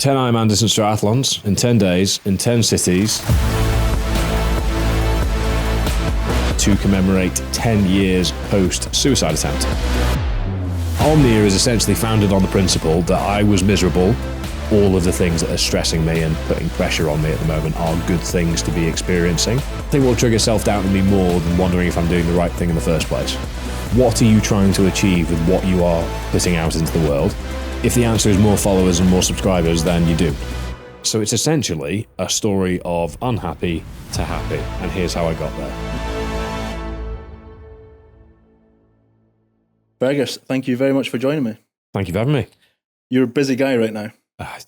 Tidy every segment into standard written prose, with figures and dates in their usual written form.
10 Ironman distance triathlons in 10 days in 10 cities to commemorate 10 years post-suicide attempt. Omnia is essentially founded on the principle that I was miserable. All of the things that are stressing me and putting pressure on me at the moment are good things to be experiencing. I think what will trigger self-doubt in me more than wondering if I'm doing the right thing in the first place. What are you trying to achieve with what you are putting out into the world? If the answer is more followers and more subscribers, then you do. So it's essentially a story of unhappy to happy, and here's how I got there. Fergus, thank you very much for joining me. Thank you for having me. You're a busy guy right now. I'm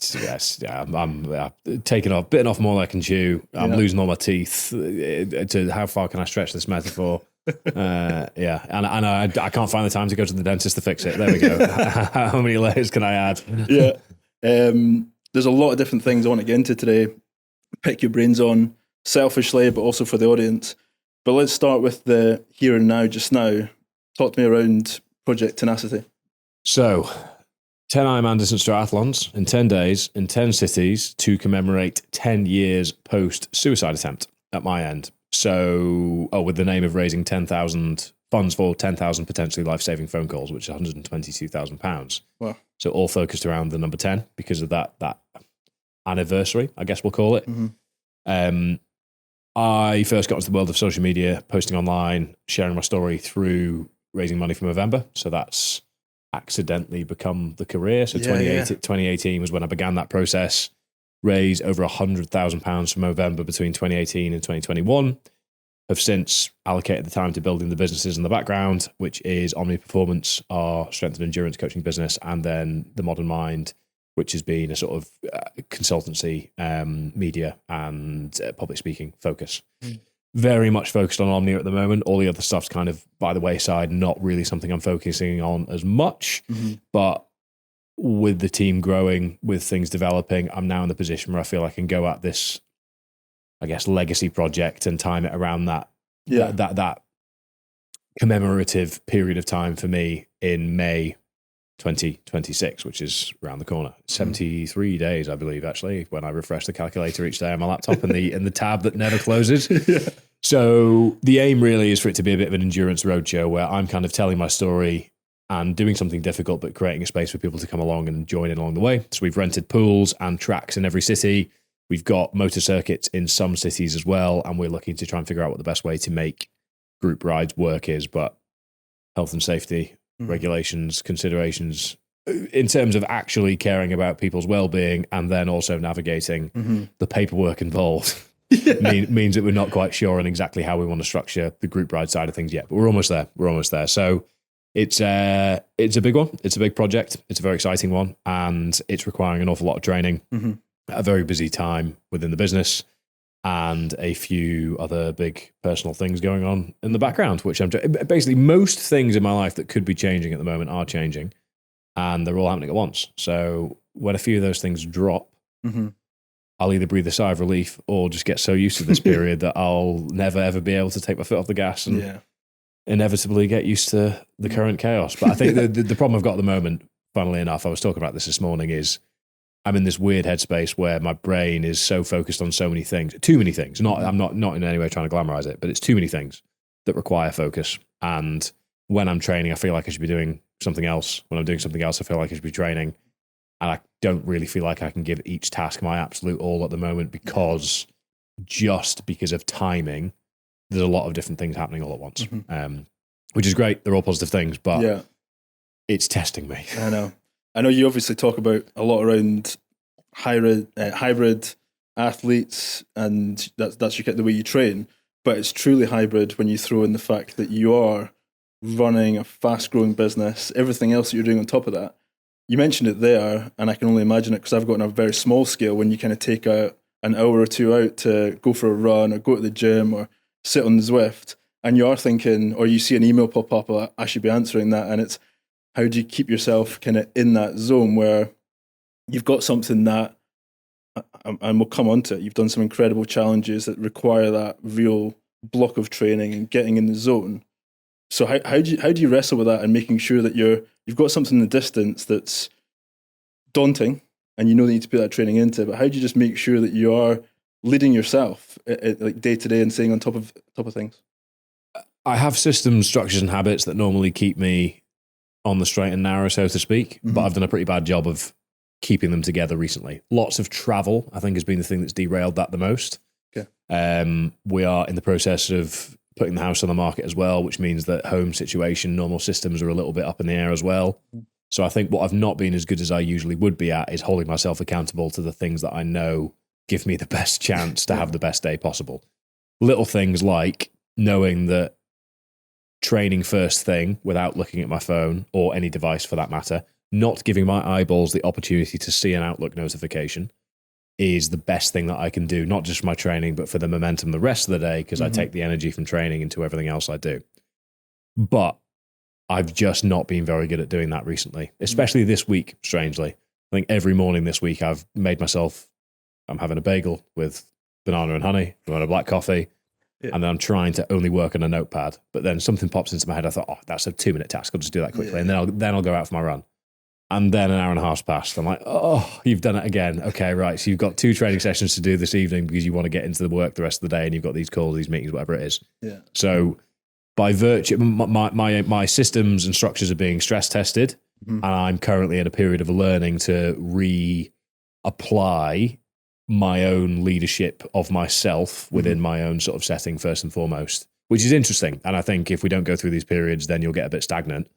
taking bitten off more than I can chew. I'm losing all my teeth. How far can I stretch this metaphor? And I can't find the time to go to the dentist to fix it. There we go. How many layers can I add? There's a lot of different things I want to get into today. Pick your brains on, selfishly, but also for the audience. But let's start with the here and now, just now. Talk to me around Project Tenacity. So, 10 Ironman distance triathlons in 10 days in 10 cities to commemorate 10 years post-suicide attempt at my end. So, with the name of raising 10,000 funds for 10,000 potentially life-saving phone calls, which is £122,000. Wow. So all focused around the number 10 because of that anniversary, I guess we'll call it. Mm-hmm. I first got into the world of social media, posting online, sharing my story through raising money for Movember. So that's accidentally become the career. So 2018 was when I began that process. Raised over £100,000 for Movember between 2018 and 2021. Have since allocated the time to building the businesses in the background, which is Omnia Performance, our strength and endurance coaching business, and then The Modern Mind, which has been a sort of consultancy, media and public speaking focus. Very much focused on Omnia at the moment. All the other stuff's kind of by the wayside, not really something I'm focusing on as much. Mm-hmm. But with the team growing, with things developing, I'm now in the position where I feel I can go at this, I guess, legacy project and time it around that commemorative period of time for me in May 2026, which is around the corner. 73 days, I believe, actually, when I refresh the calculator each day on my laptop and the tab that never closes. So the aim really is for it to be a bit of an endurance roadshow where I'm kind of telling my story and doing something difficult, but creating a space for people to come along and join in along the way. So we've rented pools and tracks in every city. We've got motor circuits in some cities as well, and we're looking to try and figure out what the best way to make group rides work is, but health and safety, regulations, considerations, in terms of actually caring about people's well-being and then also navigating the paperwork involved means that we're not quite sure on exactly how we want to structure the group ride side of things yet, but we're almost there. So it's a big one. It's a big project. It's a very exciting one, and it's requiring an awful lot of training. A very busy time within the business and a few other big personal things going on in the background, which I'm basically most things in my life that could be changing at the moment are changing, and they're all happening at once. So when a few of those things drop, I'll either breathe a sigh of relief or just get so used to this period that I'll never ever be able to take my foot off the gas and inevitably get used to the current chaos. But I think the problem I've got at the moment, funnily enough, I was talking about this morning, is I'm in this weird headspace where my brain is so focused on so many things, too many things. I'm not in any way trying to glamorize it, but it's too many things that require focus. And when I'm training, I feel like I should be doing something else. When I'm doing something else, I feel like I should be training. And I don't really feel like I can give each task my absolute all at the moment because of timing, there's a lot of different things happening all at once, which is great. They're all positive things, but it's testing me. I know you obviously talk about a lot around hybrid athletes, and that's the way you train, but it's truly hybrid when you throw in the fact that you are running a fast-growing business, everything else that you're doing on top of that. You mentioned it there, and I can only imagine it because I've got on a very small scale when you kind of take an hour or two out to go for a run or go to the gym or sit on the Zwift, and you are thinking, or you see an email pop up, I should be answering that, and it's, how do you keep yourself kind of in that zone where you've got something that, and we'll come on to it, you've done some incredible challenges that require that real block of training and getting in the zone. So how do you wrestle with that and making sure that you've got something in the distance that's daunting, and you know that you need to put that training into it, but how do you just make sure that you are leading yourself like day to day and staying on top of things? I have systems, structures, and habits that normally keep me on the straight and narrow, so to speak, but I've done a pretty bad job of keeping them together recently. Lots of travel, I think, has been the thing that's derailed that the most. Okay. We are in the process of putting the house on the market as well, which means that home situation, normal systems are a little bit up in the air as well. So I think what I've not been as good as I usually would be at is holding myself accountable to the things that I know give me the best chance to have the best day possible. Little things like knowing that training first thing without looking at my phone or any device for that matter, not giving my eyeballs the opportunity to see an Outlook notification is the best thing that I can do, not just for my training, but for the momentum the rest of the day, because I take the energy from training into everything else I do. But I've just not been very good at doing that recently, especially this week, strangely. I think every morning this week I've made myself, I'm having a bagel with banana and honey, I'm having a black coffee, and then I'm trying to only work on a notepad. But then something pops into my head. I thought, oh, that's a 2-minute task. I'll just do that quickly. And then I'll go out for my run. And then an hour and a half's passed. I'm like, oh, you've done it again. Okay, right. So you've got 2 training sessions to do this evening because you want to get into the work the rest of the day and you've got these calls, these meetings, whatever it is. Yeah. So by virtue, my systems and structures are being stress tested, and I'm currently in a period of learning to reapply my own leadership of myself within my own sort of setting first and foremost, which is interesting. And I think if we don't go through these periods, then you'll get a bit stagnant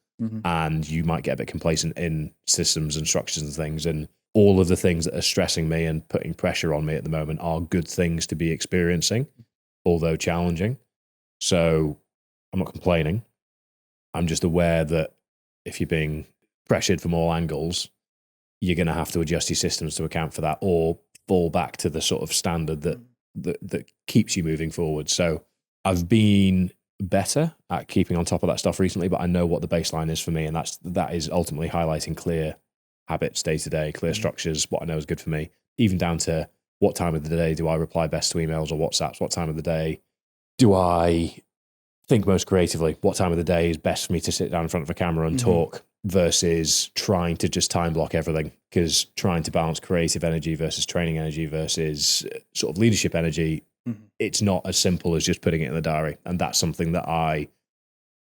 and you might get a bit complacent in systems and structures and things. And all of the things that are stressing me and putting pressure on me at the moment are good things to be experiencing, although challenging. So I'm not complaining. I'm just aware that if you're being pressured from all angles, you're going to have to adjust your systems to account for that, or fall back to the sort of standard that keeps you moving forward. So I've been better at keeping on top of that stuff recently, but I know what the baseline is for me, and that is ultimately highlighting clear habits day to day, clear structures, what I know is good for me, even down to what time of the day do I reply best to emails or WhatsApps, what time of the day do I think most creatively, what time of the day is best for me to sit down in front of a camera and talk versus trying to just time block everything, because trying to balance creative energy versus training energy versus sort of leadership energy, it's not as simple as just putting it in the diary. And that's something that I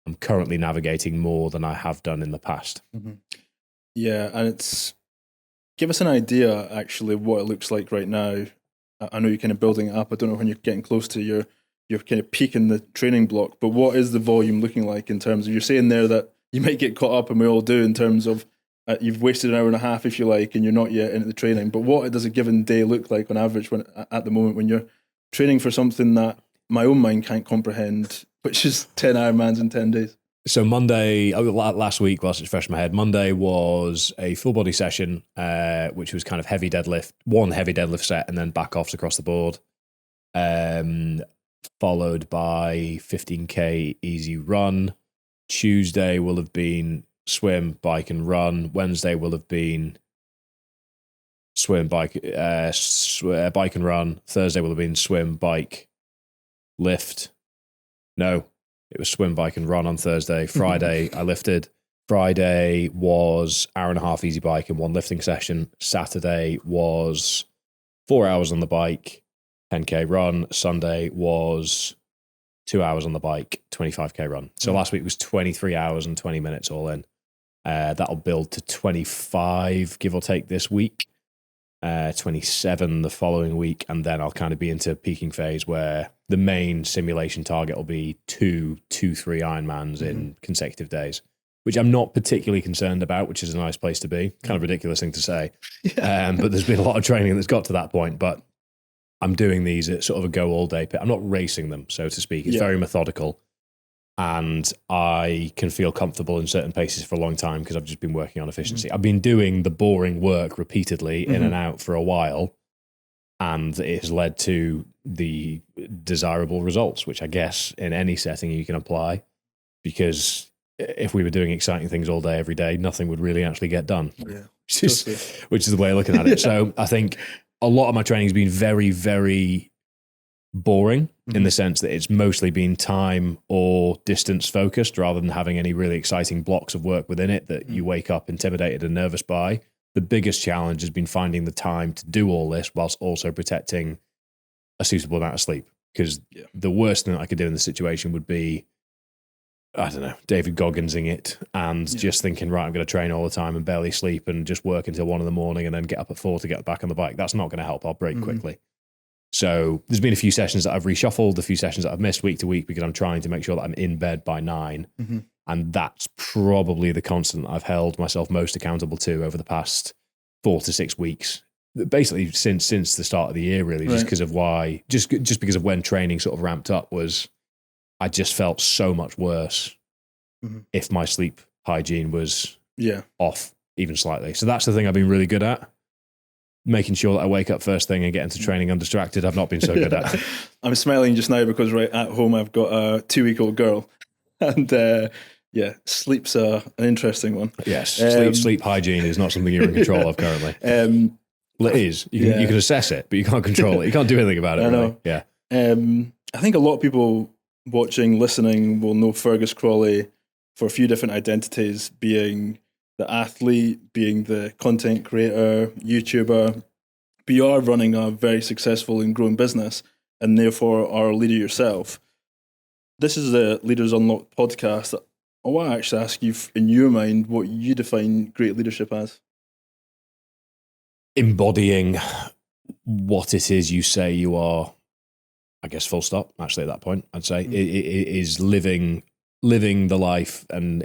am currently navigating more than I have done in the past. Yeah, and give us an idea actually what it looks like right now. I know you're kind of building it up. I don't know when you're getting close to your kind of peak in the training block, but what is the volume looking like in terms of, you're saying there that you might get caught up, and we all do, in terms of you've wasted an hour and a half, if you like, and you're not yet into the training. But what does a given day look like on average at the moment when you're training for something that my own mind can't comprehend, which is 10 Ironmans in 10 days? So Monday, last week, whilst it's fresh in my head, Monday was a full body session, which was kind of heavy deadlift, one heavy deadlift set, and then back offs across the board, followed by 15K easy run. Tuesday will have been swim, bike, and run. Wednesday will have been swim, bike, bike and run. Thursday will have been swim, bike, lift. No, it was swim, bike, and run on Thursday. Friday, I lifted. Friday was hour and a half easy bike and 1 lifting session. Saturday was 4 hours on the bike, 10K run. Sunday was 2 hours on the bike, 25K run. So last week was 23 hours and 20 minutes all in. That'll build to 25, give or take, this week, 27 the following week, and then I'll kind of be into peaking phase where the main simulation target will be 3 Ironmans in consecutive days, which I'm not particularly concerned about, which is a nice place to be. Kind of ridiculous thing to say. But there's been a lot of training that's got to that point, but I'm doing these at sort of a go all day. I'm not racing them, so to speak. It's very methodical, and I can feel comfortable in certain paces for a long time because I've just been working on efficiency. I've been doing the boring work repeatedly in and out for a while, and it has led to the desirable results, which I guess in any setting you can apply, because if we were doing exciting things all day, every day, nothing would really actually get done, which is the way of looking at it. So I think a lot of my training has been very, very boring in the sense that it's mostly been time or distance focused rather than having any really exciting blocks of work within it that you wake up intimidated and nervous by. The biggest challenge has been finding the time to do all this whilst also protecting a suitable amount of sleep. Because the worst thing that I could do in the situation would be, I don't know, David Gogginsing it and just thinking, right, I'm going to train all the time and barely sleep and just work until 1 a.m. and then get up at 4 to get back on the bike. That's not going to help. I'll break quickly. So there's been a few sessions that I've reshuffled, a few sessions that I've missed week to week because I'm trying to make sure that I'm in bed by 9. And that's probably the constant I've held myself most accountable to over the past 4 to 6 weeks. Basically since the start of the year, really, just because of why, just because of when training sort of ramped up was, I just felt so much worse if my sleep hygiene was off even slightly. So that's the thing I've been really good at. Making sure that I wake up first thing and get into training undistracted, I've not been so good at. I'm smiling just now because right at home I've got a 2-week-old girl. And sleep's an interesting one. Yes, sleep hygiene is not something you're in control of currently. Well, it is. You can assess it, but you can't control it. You can't do anything about it. Really. Yeah. I think a lot of people watching, listening will know Fergus Crawley for a few different identities, being the athlete, being the content creator, YouTuber. But you are running a very successful and growing business and therefore are a leader yourself. This is the Leaders Unlocked podcast. I want to actually ask you, in your mind, what you define great leadership as. Embodying what it is you say you are, I guess, full stop, actually, at that point, I'd say, it is living the life and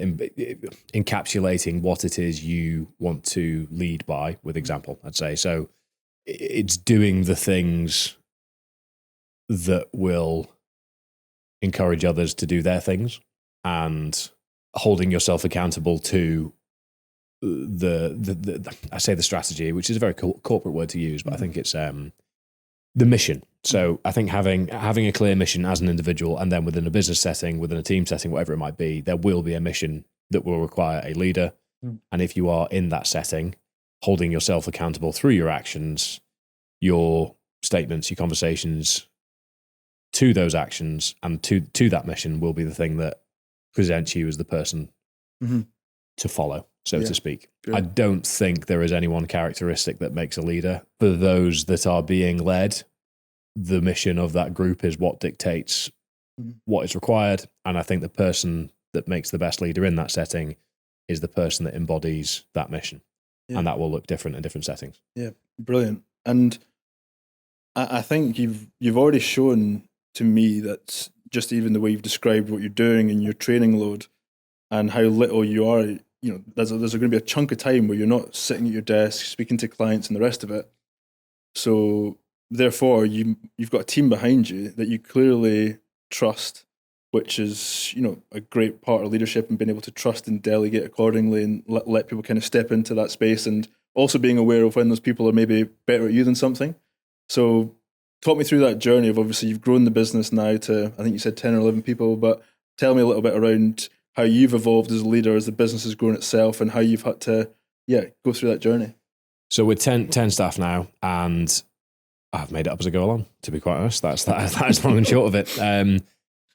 encapsulating what it is you want to lead by with example, I'd say. So it's doing the things that will encourage others to do their things and holding yourself accountable to I say the strategy, which is a very corporate word to use, but I think it's the mission. So I think having a clear mission as an individual, and then within a business setting, within a team setting, whatever it might be, there will be a mission that will require a leader. And if you are in that setting, holding yourself accountable through your actions, your statements, your conversations to those actions and to that mission will be the thing that presents you as the person to follow, so to speak. Good. I don't think there is any one characteristic that makes a leader. For those that are being led, the mission of that group is what dictates what is required. And I think the person that makes the best leader in that setting is the person that embodies that mission. And that will look different in different settings. Yeah, brilliant. And I think you've already shown to me that just even the way you've described what you're doing and your training load and how little you are, you know, there's going to be a chunk of time where you're not sitting at your desk speaking to clients and the rest of it. So therefore, you've got a team behind you that you clearly trust, which is, you know, a great part of leadership, and being able to trust and delegate accordingly and let people kind of step into that space, and also being aware of when those people are maybe better at you than something. So talk me through that journey of, obviously you've grown the business now to, I think you said 10 or 11 people, but tell me a little bit around how you've evolved as a leader as the business has grown itself and how you've had to, go through that journey. So we're 10 staff now, and I've made it up as I go along, to be quite honest. That's long and short of it.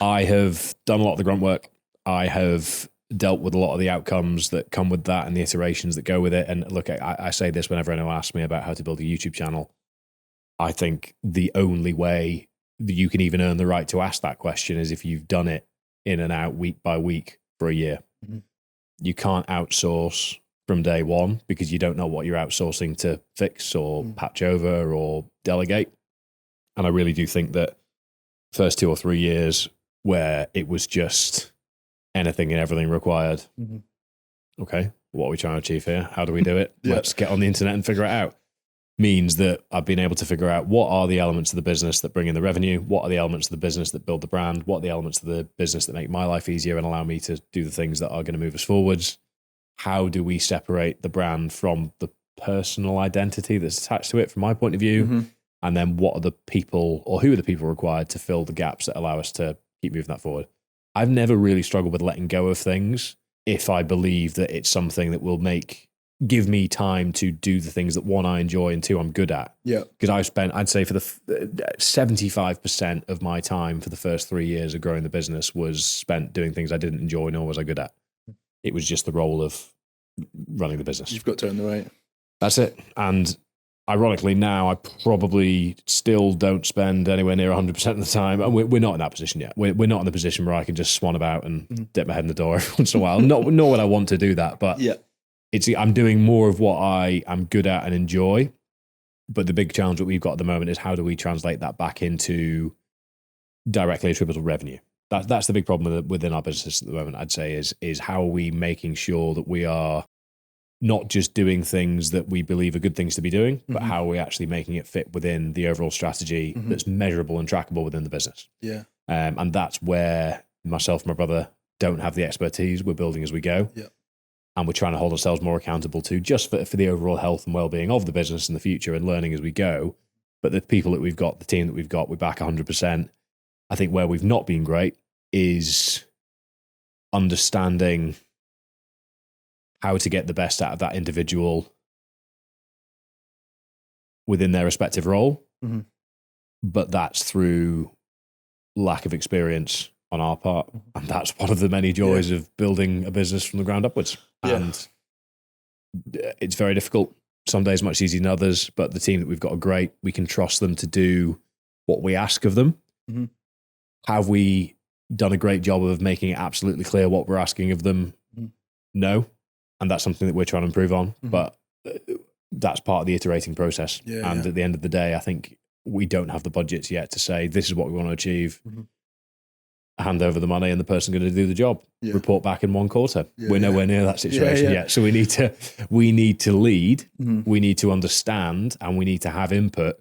I have done a lot of the grunt work. I have dealt with a lot of the outcomes that come with that and the iterations that go with it. And look, I say this whenever anyone asks me about how to build a YouTube channel. I think the only way that you can even earn the right to ask that question is if you've done it in and out week by week for a year. You can't outsource from day one because you don't know what you're outsourcing to fix or patch over or delegate. And I really do think that first 2 or 3 years where it was just anything and everything required. Okay, what are we trying to achieve here? How do we do it? Let's get on the internet and figure it out. Means that I've been able to figure out what are the elements of the business that bring in the revenue, what are the elements of the business that build the brand, what are the elements of the business that make my life easier and allow me to do the things that are going to move us forwards. How do we separate the brand from the personal identity that's attached to it from my point of view? And then what are the people, or who are the people required to fill the gaps that allow us to keep moving that forward? I've never really struggled with letting go of things if I believe that it's something that will give me time to do the things that, one, I enjoy, and two, I'm good at. Because I've spent, I'd say, for the 75% of my time for the first 3 years of growing the business was spent doing things I didn't enjoy nor was I good at. It was just the role of running the business. You've got to earn the right. That's it. And ironically, now I probably still don't spend anywhere near 100% of the time. And we're not in that position yet. We're not in the position where I can just swan about and dip my head in the door every once in a while. Nor would I want to do that. But I'm doing more of what I am good at and enjoy. But the big challenge that we've got at the moment is how do we translate that back into directly attributable revenue? That's the big problem within our business at the moment, I'd say, is how are we making sure that we are not just doing things that we believe are good things to be doing, but how are we actually making it fit within the overall strategy that's measurable and trackable within the business? Yeah. And that's where myself and my brother don't have the expertise. We're building as we go. Yeah. And we're trying to hold ourselves more accountable to just for the overall health and well-being of the business in the future and learning as we go. But the people that we've got, the team that we've got, we're back 100%. I think where we've not been great is understanding how to get the best out of that individual within their respective role. But that's through lack of experience on our part. And that's one of the many joys of building a business from the ground upwards. And it's very difficult. Some days much easier than others, but the team that we've got are great. We can trust them to do what we ask of them. Have we done a great job of making it absolutely clear what we're asking of them? No. And that's something that we're trying to improve on. But that's part of the iterating process. At the end of the day, I think we don't have the budgets yet to say, this is what we want to achieve. Hand over the money and the person going to do the job. Report back in 1 quarter. We're nowhere near that situation yet. So we need to lead. We need to understand and we need to have input.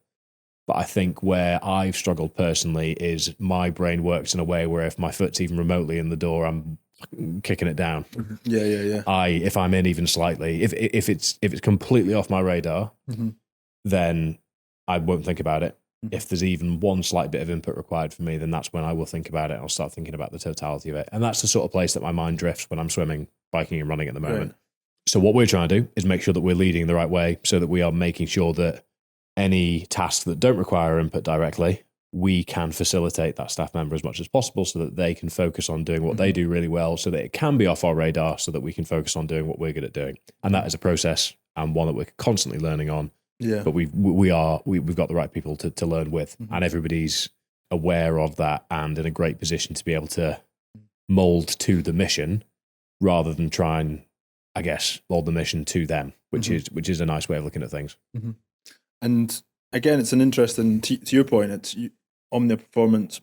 But I think where I've struggled personally is my brain works in a way where if my foot's even remotely in the door, I'm kicking it down. If I'm in even slightly, if it's completely off my radar, then I won't think about it. If there's even one slight bit of input required for me, then that's when I will think about it. I'll start thinking about the totality of it. And that's the sort of place that my mind drifts when I'm swimming, biking and running at the moment. So what we're trying to do is make sure that we're leading the right way so that we are making sure that any tasks that don't require input directly, we can facilitate that staff member as much as possible so that they can focus on doing what they do really well, so that it can be off our radar, so that we can focus on doing what we're good at doing. And that is a process and one that we're constantly learning on. But we've got the right people to learn with, and everybody's aware of that and in a great position to be able to mold to the mission rather than try and, I guess, mold the mission to them, which is a nice way of looking at things. And again, it's an interesting, to your point, Omnia Performance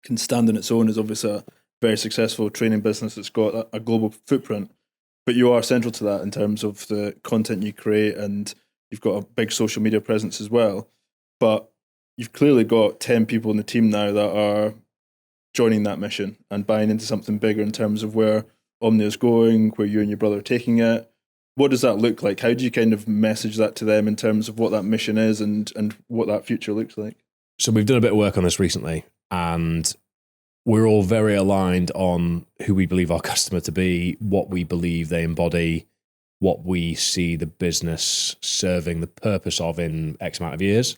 can stand on its own as obviously a very successful training business that's got a global footprint, but you are central to that in terms of the content you create, and you've got a big social media presence as well. But you've clearly got 10 people in the team now that are joining that mission and buying into something bigger in terms of where Omnia is going, where you and your brother are taking it. What does that look like? How do you kind of message that to them in terms of what that mission is and what that future looks like? So we've done a bit of work on this recently, and we're all very aligned on who we believe our customer to be, what we believe they embody, what we see the business serving the purpose of in X amount of years.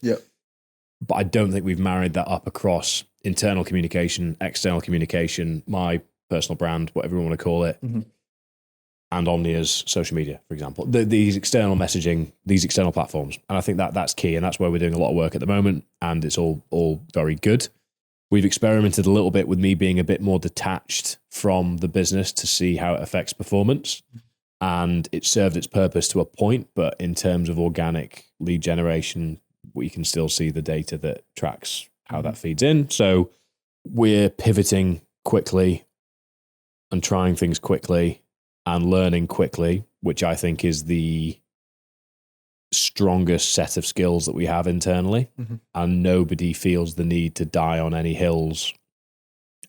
But I don't think we've married that up across internal communication, external communication, my personal brand, whatever you want to call it, and Omnia's social media, for example. These external messaging, these external platforms. And I think that's key, and that's where we're doing a lot of work at the moment, and it's all very good. We've experimented a little bit with me being a bit more detached from the business to see how it affects performance. And it served its purpose to a point, but in terms of organic lead generation, we can still see the data that tracks how that feeds in. So we're pivoting quickly and trying things quickly and learning quickly, which I think is the strongest set of skills that we have internally. And nobody feels the need to die on any hills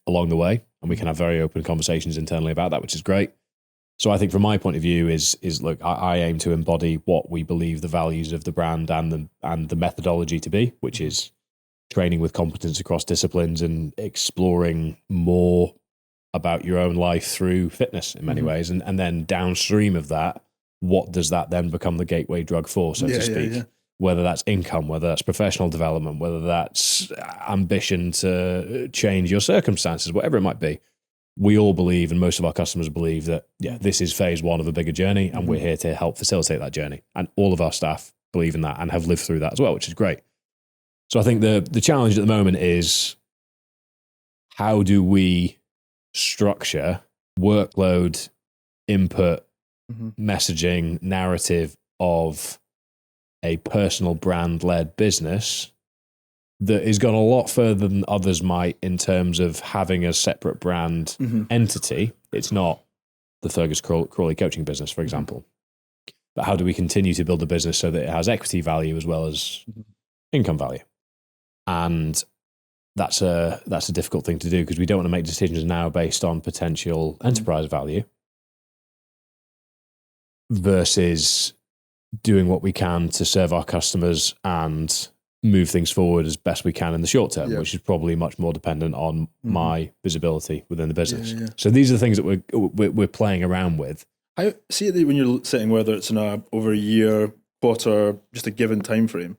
along the way. And we can have very open conversations internally about that, which is great. So I think from my point of view is look, I aim to embody what we believe the values of the brand and the methodology to be, which is training with competence across disciplines and exploring more about your own life through fitness in many ways. And then downstream of that, what does that then become the gateway drug for, so to speak? Whether that's income, whether that's professional development, whether that's ambition to change your circumstances, whatever it might be. we all believe, and most of our customers believe that, this is phase one of a bigger journey, and we're here to help facilitate that journey. And all of our staff believe in that and have lived through that as well, which is great. So I think the challenge at the moment is, how do we structure workload, input, messaging, narrative of a personal brand-led business that has gone a lot further than others might in terms of having a separate brand entity. It's not the Fergus Crawley coaching business, for example. But how do we continue to build a business so that it has equity value as well as income value? And that's a difficult thing to do, because we don't want to make decisions now based on potential enterprise value versus doing what we can to serve our customers and move things forward as best we can in the short term, which is probably much more dependent on my visibility within the business. Yeah. So these are the things that we're playing around with. I see that when you're sitting, whether it's in over a year, quarter, just a given time frame,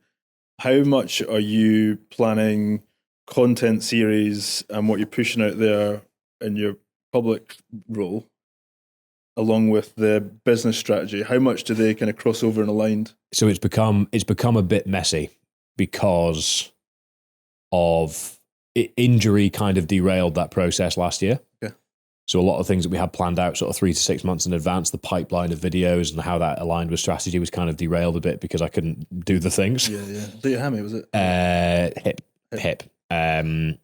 how much are you planning content series and what you're pushing out there in your public role, along with the business strategy? How much do they kind of cross over and align? So it's become a bit messy because of injury kind of derailed that process last year. Yeah. So a lot of things that we had planned out sort of 3 to 6 months in advance, the pipeline of videos and how that aligned with strategy was kind of derailed a bit because I couldn't do the things. Yeah. So your hammy, was it? Hip. I've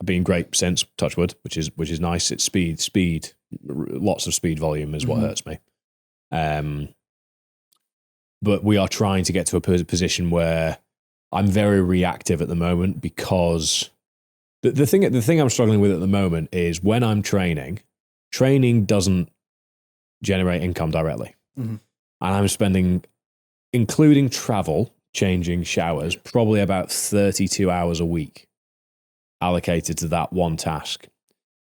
been great since, touch wood, which is nice. It's speed, lots of speed volume is what hurts me. But we are trying to get to a position where I'm very reactive at the moment, because the thing I'm struggling with at the moment is when I'm training doesn't generate income directly. And I'm spending, including travel, changing showers, probably about 32 hours a week allocated to that one task.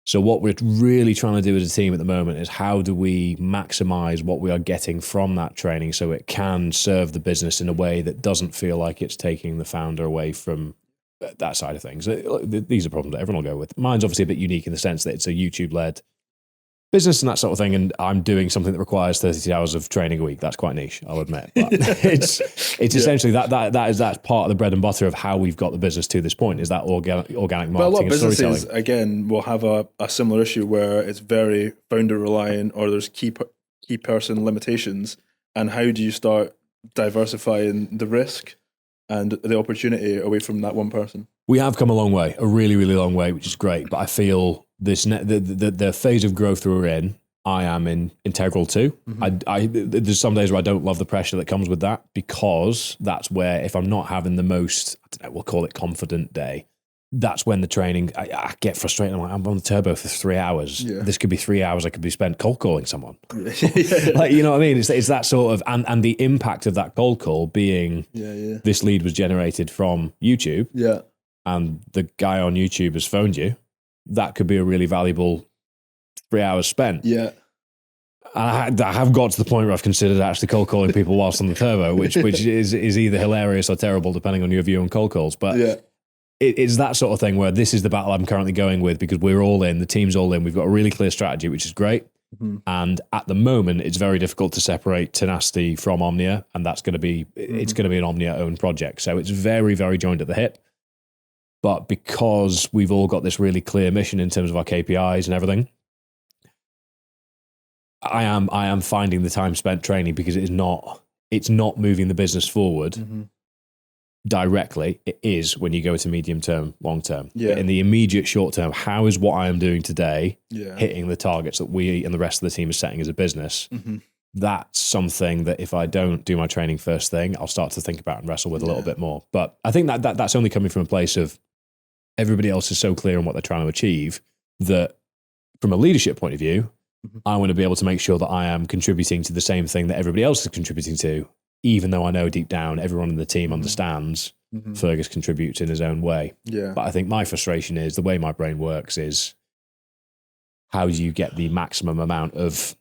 So what we're really trying to do as a team at the moment is, how do we maximize what we are getting from that training so it can serve the business in a way that doesn't feel like it's taking the founder away from that side of things. These are problems that everyone will go with. Mine's obviously a bit unique in the sense that it's a YouTube-led business and that sort of thing, and I'm doing something that requires 32 hours of training a week. That's quite niche, I'll admit. But it's essentially that's part of the bread and butter of how we've got the business to this point, is that organic marketing. But a lot of and businesses, storytelling. again, will have a similar issue where it's very founder reliant, or there's key person limitations. And how do you start diversifying the risk and the opportunity away from that one person? We have come a long way, a really, really long way, which is great. But I feel the phase of growth that we're in, I am integral to. There's some days where I don't love the pressure that comes with that, because that's where, if I'm not having the most, I don't know, we'll call it confident day, that's when the training, I get frustrated. I'm like, I'm on the turbo for 3 hours. Yeah. This could be 3 hours I could be spent cold calling someone. Like, you know what I mean? It's that sort of, and the impact of that cold call being, this lead was generated from YouTube. Yeah. And the guy on YouTube has phoned you. That could be a really valuable 3 hours spent. Yeah. And I have got to the point where I've considered actually cold calling people whilst on the turbo, which is either hilarious or terrible depending on your view on cold calls. But it's that sort of thing where this is the battle I'm currently going with, because we're all in, the team's all in. We've got a really clear strategy, which is great. And at the moment, it's very difficult to separate Tenacity from Omnia, and that's going to be it's going to be an Omnia-owned project. So it's very, very joined at the hip. But because we've all got this really clear mission in terms of our KPIs and everything, I am finding the time spent training, because it's not moving the business forward directly. It is when you go to medium term, long term. Yeah. But in the immediate short term, how is what I am doing today hitting the targets that we and the rest of the team is setting as a business? That's something that if I don't do my training first thing, I'll start to think about and wrestle with a little bit more. But I think that's only coming from a place of everybody else is so clear on what they're trying to achieve that from a leadership point of view, I want to be able to make sure that I am contributing to the same thing that everybody else is contributing to, even though I know deep down everyone in the team understands Fergus contributes in his own way. Yeah. But I think my frustration is the way my brain works is, how do you get the maximum amount of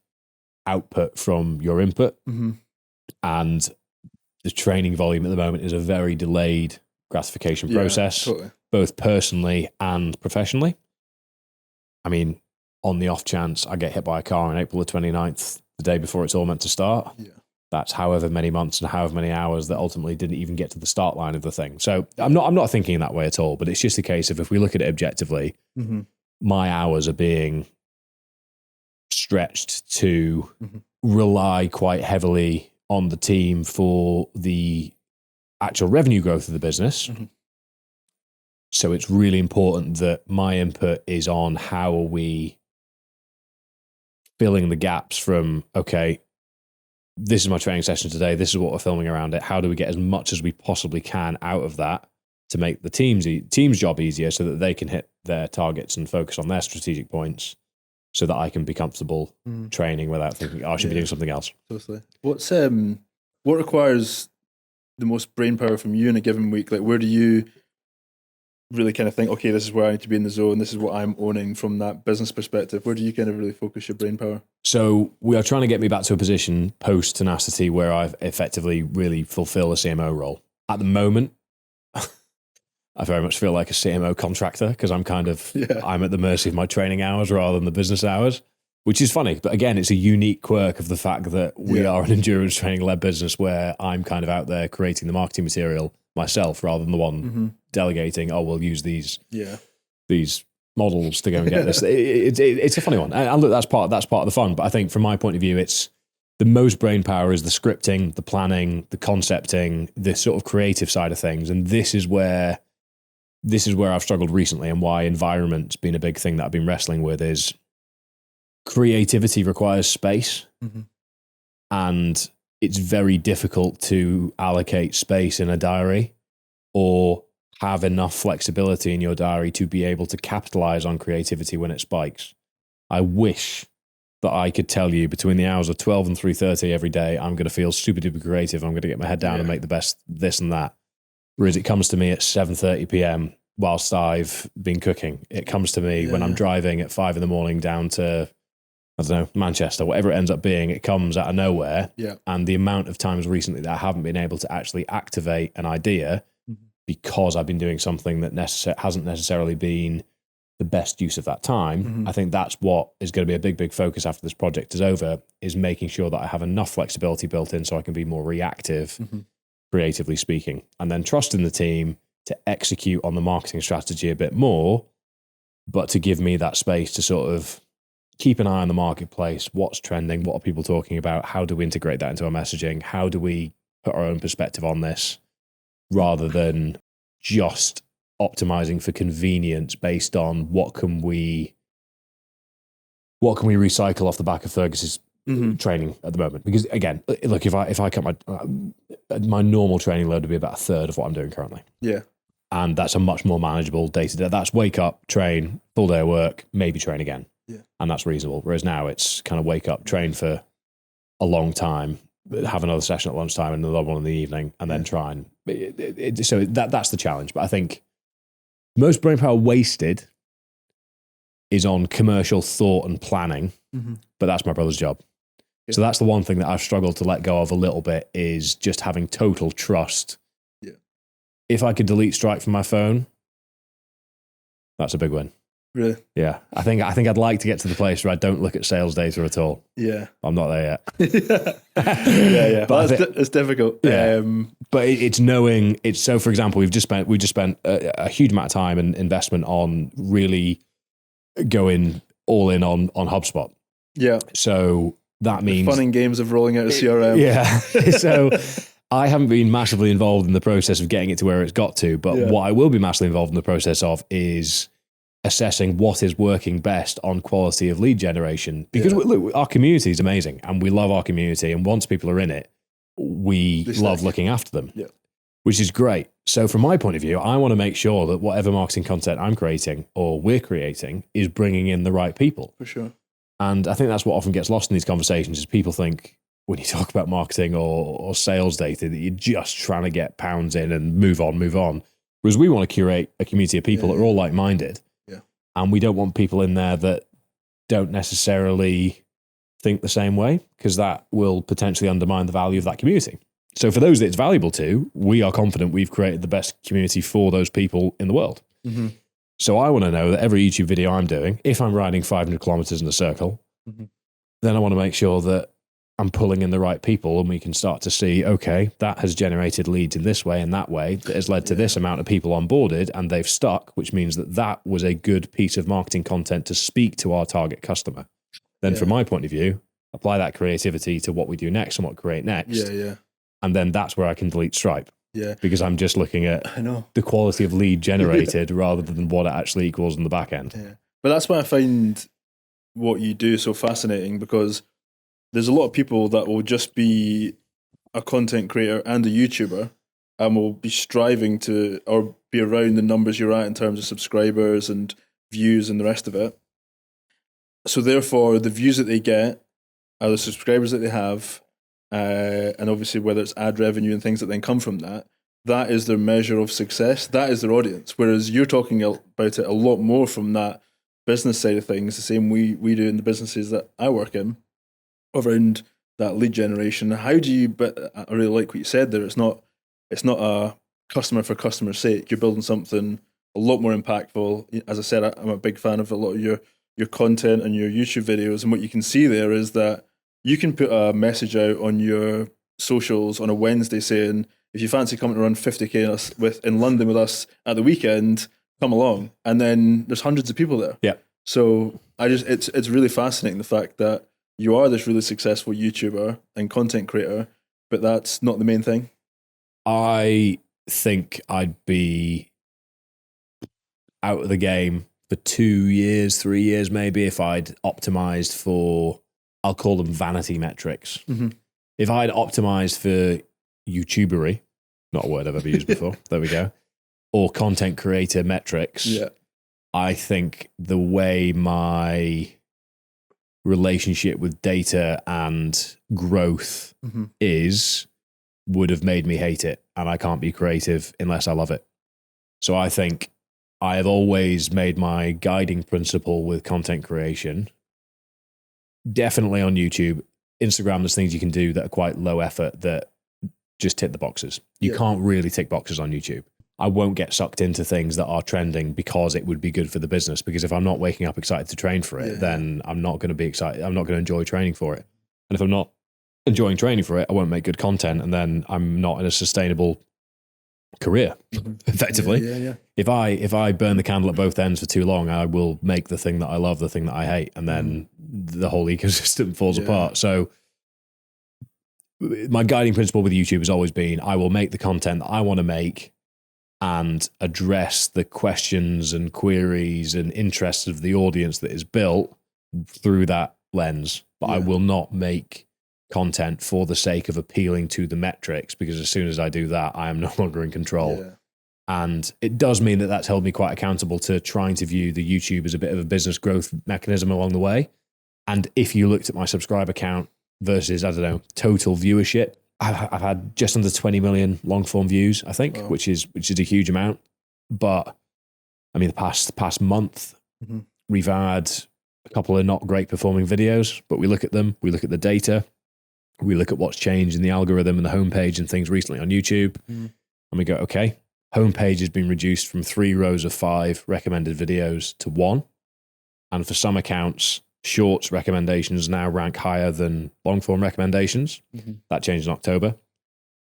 output from your input? And the training volume at the moment is a very delayed gratification process, both personally and professionally. I mean, on the off chance I get hit by a car on April the 29th, the day before it's all meant to start. Yeah. That's however many months and however many hours that ultimately didn't even get to the start line of the thing. So I'm not thinking that way at all, but it's just a case of, if we look at it objectively, my hours are being stretched to rely quite heavily on the team for the actual revenue growth of the business. So it's really important that my input is on how are we filling the gaps from, okay, this is my training session today, this is what we're filming around it. How do we get as much as we possibly can out of that to make the team's job easier so that they can hit their targets and focus on their strategic points, so that I can be comfortable training without thinking, I should be doing something else. Totally. What requires the most brain power from you in a given week? Like, where do you really kind of think, okay, this is where I need to be in the zone, this is what I'm owning from that business perspective? Where do you kind of really focus your brain power? So we are trying to get me back to a position post Tenacity where I've effectively really fulfill a CMO role. At the moment, I very much feel like a CMO contractor, because I'm I'm at the mercy of my training hours rather than the business hours, which is funny. But again, it's a unique quirk of the fact that we are an endurance training led business where I'm kind of out there creating the marketing material myself rather than the one delegating, we'll use these models to go and get this. It's a funny one. And look, that's part of the fun. But I think from my point of view, it's the most brain power is the scripting, the planning, the concepting, the sort of creative side of things. And this is where I've struggled recently, and why environment's been a big thing that I've been wrestling with. Is creativity requires space, and it's very difficult to allocate space in a diary or have enough flexibility in your diary to be able to capitalize on creativity when it spikes. I wish that I could tell you between the hours of 12 and 3:30 every day, I'm going to feel super duper creative. I'm going to get my head down and make the best this and that. Whereas it comes to me at 7:30 p.m. whilst I've been cooking. It comes to me when I'm driving at 5 a.m. down to, I don't know, Manchester, whatever it ends up being. It comes out of nowhere. Yeah. And the amount of times recently that I haven't been able to actually activate an idea because I've been doing something that hasn't necessarily been the best use of that time. I think that's what is going to be a big, big focus after this project is over, is making sure that I have enough flexibility built in so I can be more reactive, creatively speaking, and then trust in the team to execute on the marketing strategy a bit more, but to give me that space to sort of keep an eye on the marketplace, what's trending, what are people talking about, how do we integrate that into our messaging, how do we put our own perspective on this, rather than just optimizing for convenience based on what can we recycle off the back of Fergus's training at the moment. Because again, look, if I cut my normal training load to be about a third of what I'm doing currently. Yeah. And that's a much more manageable day to day. That's wake up, train, full day of work, maybe train again. Yeah. And that's reasonable. Whereas now it's kind of wake up, train for a long time, have another session at lunchtime and another one in the evening, and then try and so that's the challenge. But I think most brain power wasted is on commercial thought and planning, but that's my brother's job. Yeah. So that's the one thing that I've struggled to let go of a little bit, is just having total trust. Yeah. If I could delete Strike from my phone, that's a big win. Really? Yeah. I think I'd like to get to the place where I don't look at sales data at all. Yeah. I'm not there yet. yeah. But it's difficult. Yeah. But it's knowing it's so, for example, we've just spent a huge amount of time and investment on really going all in on HubSpot. Yeah. So that means fun and games of rolling out a CRM. Yeah. So I haven't been massively involved in the process of getting it to where it's got to, but what I will be massively involved in the process of is assessing what is working best on quality of lead generation. Because look, our community is amazing and we love our community. And once people are in it, we love looking after them, which is great. So from my point of view, I want to make sure that whatever marketing content I'm creating or we're creating is bringing in the right people. For sure. And I think that's what often gets lost in these conversations, is people think when you talk about marketing or sales data that you're just trying to get pounds in and move on. Whereas we want to curate a community of people that are all like-minded. Yeah. And we don't want people in there that don't necessarily think the same way, because that will potentially undermine the value of that community. So for those that it's valuable to, we are confident we've created the best community for those people in the world. So I want to know that every YouTube video I'm doing, if I'm riding 500 kilometers in a circle, then I want to make sure that I'm pulling in the right people, and we can start to see, okay, that has generated leads in this way and that way that has led to this amount of people onboarded and they've stuck, which means that that was a good piece of marketing content to speak to our target customer. Then from my point of view, apply that creativity to what we do next and what we create next. And then that's where I can delete Stripe. Because I'm just looking at the quality of lead generated rather than what it actually equals in the back end. But that's why I find what you do so fascinating, because there's a lot of people that will just be a content creator and a YouTuber and will be striving to, or be around the numbers you're at in terms of subscribers and views and the rest of it. So therefore, the views that they get are the subscribers that they have, and obviously whether it's ad revenue and things that then come from that, that is their measure of success. That is their audience. Whereas you're talking about it a lot more from that business side of things, the same we do in the businesses that I work in, around that lead generation. How do you, but I really like what you said there, it's not a customer for customer's sake. You're building something a lot more impactful. As I said, I'm a big fan of a lot of your content and your YouTube videos, and what you can see there is that you can put a message out on your socials on a Wednesday saying, if you fancy coming to run 50k in London with us at the weekend, come along. And then there's hundreds of people there. Yeah. So it's really fascinating, the fact that you are this really successful YouTuber and content creator, but that's not the main thing. I think I'd be out of the game for 2 years, 3 years maybe, if I'd optimized for, I'll call them vanity metrics. If I'd optimized for YouTubery, not a word I've ever used before, there we go, or content creator metrics, I think the way my relationship with data and growth would have made me hate it, and I can't be creative unless I love it. So I think I have always made my guiding principle with content creation, definitely on YouTube. Instagram, there's things you can do that are quite low effort that just tick the boxes. You can't really tick boxes on YouTube. I won't get sucked into things that are trending because it would be good for the business. Because if I'm not waking up excited to train for it, then I'm not going to be excited. I'm not going to enjoy training for it. And if I'm not enjoying training for it, I won't make good content. And then I'm not in a sustainable career, effectively. If I burn the candle at both ends for too long, I will make the thing that I love the thing that I hate. And then the whole ecosystem falls apart. So my guiding principle with YouTube has always been, I will make the content that I want to make and address the questions and queries and interests of the audience that is built through that lens. But I will not make content for the sake of appealing to the metrics, because as soon as I do that, I am no longer in control. And it does mean that that's held me quite accountable to trying to view the YouTube as a bit of a business growth mechanism along the way. And if you looked at my subscriber count versus, I don't know, total viewership, I've had just under 20 million long form views, I think, which is a huge amount. But I mean, the past month, we've had a couple of not great performing videos, but we look at them, we look at the data, we look at what's changed in the algorithm and the homepage and things recently on YouTube, and we go, okay, homepage has been reduced from 3 rows of 5 recommended videos to 1. And for some accounts, Shorts recommendations now rank higher than long form recommendations. That changed in October.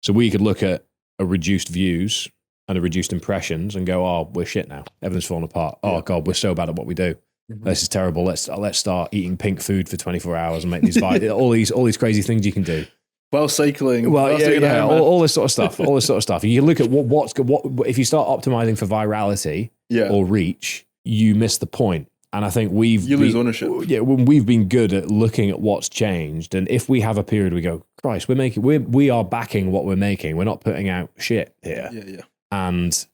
So we could look at a reduced views and a reduced impressions and go, oh, we're shit now. Everything's falling apart. Oh God, we're so bad at what we do. This is terrible. Let's start eating pink food for 24 hours and make these all these crazy things you can do. While cycling. Well, all this sort of stuff. All this sort of stuff. You look at what if you start optimizing for virality or reach, you miss the point. And I think you lose ownership. Yeah, when we've been good at looking at what's changed, and if we have a period we go, Christ, we are backing what we're making. We're not putting out shit here. And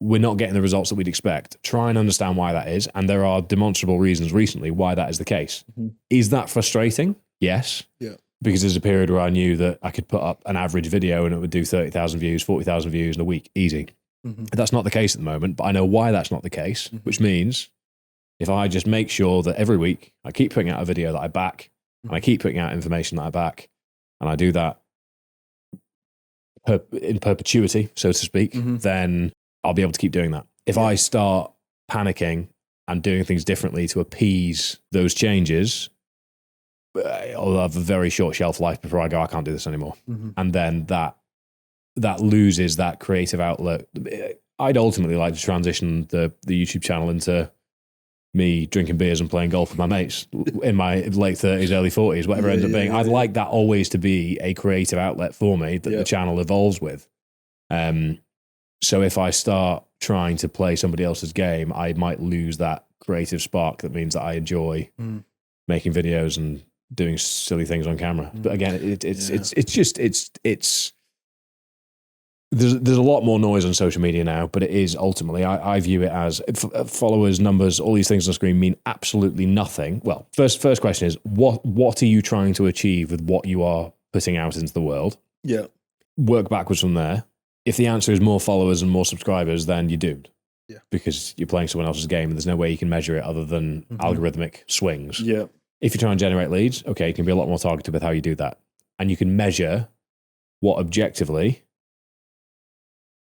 we're not getting the results that we'd expect. Try and understand why that is. And there are demonstrable reasons recently why that is the case. Is that frustrating? Yes. Because there's a period where I knew that I could put up an average video and it would do 30,000 views, 40,000 views in a week. Easy. That's not the case at the moment, but I know why that's not the case, which means if I just make sure that every week I keep putting out a video that I back, and I keep putting out information that I back, and I do that in perpetuity, so to speak, then I'll be able to keep doing that. If I start panicking and doing things differently to appease those changes, I'll have a very short shelf life before I go, I can't do this anymore. Mm-hmm. And then that loses that creative outlet. I'd ultimately like to transition the YouTube channel into me drinking beers and playing golf with my mates in my late 30s, early 40s, whatever it ends up being. I'd like that always to be a creative outlet for me that the channel evolves with. So if I start trying to play somebody else's game, I might lose that creative spark that means that I enjoy making videos and doing silly things on camera. But again, there's a lot more noise on social media now, but it is ultimately, I view it as followers, numbers, all these things on the screen mean absolutely nothing. Well, first question is, what are you trying to achieve with what you are putting out into the world? Yeah. Work backwards from there. If the answer is more followers and more subscribers, then you're doomed. Yeah. Because you're playing someone else's game and there's no way you can measure it other than algorithmic swings. Yeah. If you're trying to generate leads, okay, you can be a lot more targeted with how you do that. And you can measure what objectively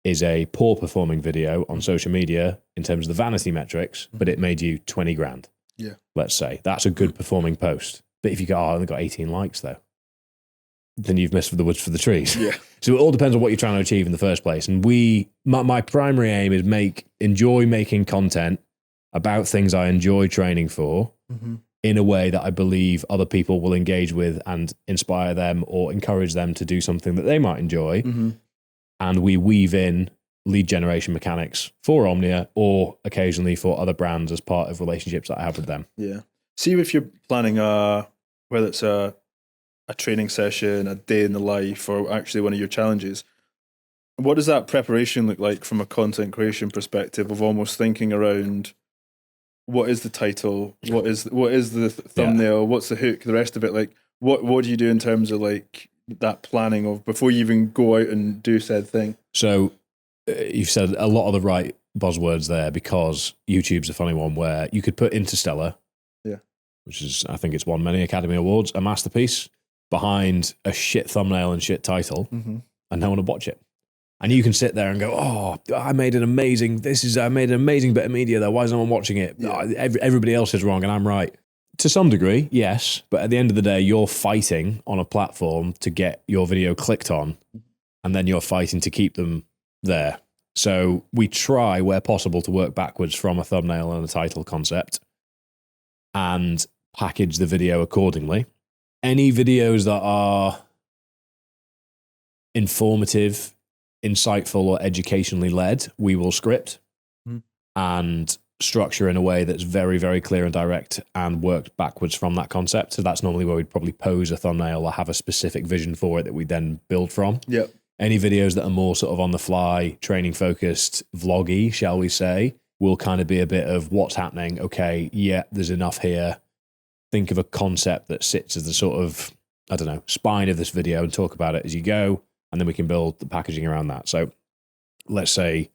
is a poor performing video on social media in terms of the vanity metrics, but it made you 20 grand. Yeah. Let's say. That's a good performing post. But if you go, I only got 18 likes though, then you've missed for the woods for the trees. Yeah. So it all depends on what you're trying to achieve in the first place. And my primary aim is enjoy making content about things I enjoy training for in a way that I believe other people will engage with and inspire them or encourage them to do something that they might enjoy. And we weave in lead generation mechanics for Omnia or occasionally for other brands as part of relationships that I have with them. Yeah. See if you're planning whether it's a training session, a day in the life, or actually one of your challenges, what does that preparation look like from a content creation perspective of almost thinking around what is the title, what is the thumbnail, what's the hook, the rest of it, like what do you do in terms of like that planning of before you even go out and do said thing? So you've said a lot of the right buzzwords there, because YouTube's a funny one where you could put Interstellar, which is, I think it's won many Academy Awards, a masterpiece, behind a shit thumbnail and shit title, and no one would watch it. And you can sit there and go, oh, I made an amazing bit of media there. Why is no one watching it? Yeah. Everybody else is wrong and I'm right. To some degree, yes. But at the end of the day, you're fighting on a platform to get your video clicked on, and then you're fighting to keep them there. So we try, where possible, to work backwards from a thumbnail and a title concept and package the video accordingly. Any videos that are informative, insightful, or educationally led, we will script and structure in a way that's very, very clear and direct and work backwards from that concept. So that's normally where we'd probably pose a thumbnail or have a specific vision for it that we then build from. Yep. Any videos that are more sort of on the fly, training focused, vloggy, shall we say, will kind of be a bit of what's happening. Okay, yeah, there's enough here. Think of a concept that sits as the sort of, I don't know, spine of this video and talk about it as you go. And then we can build the packaging around that. So let's say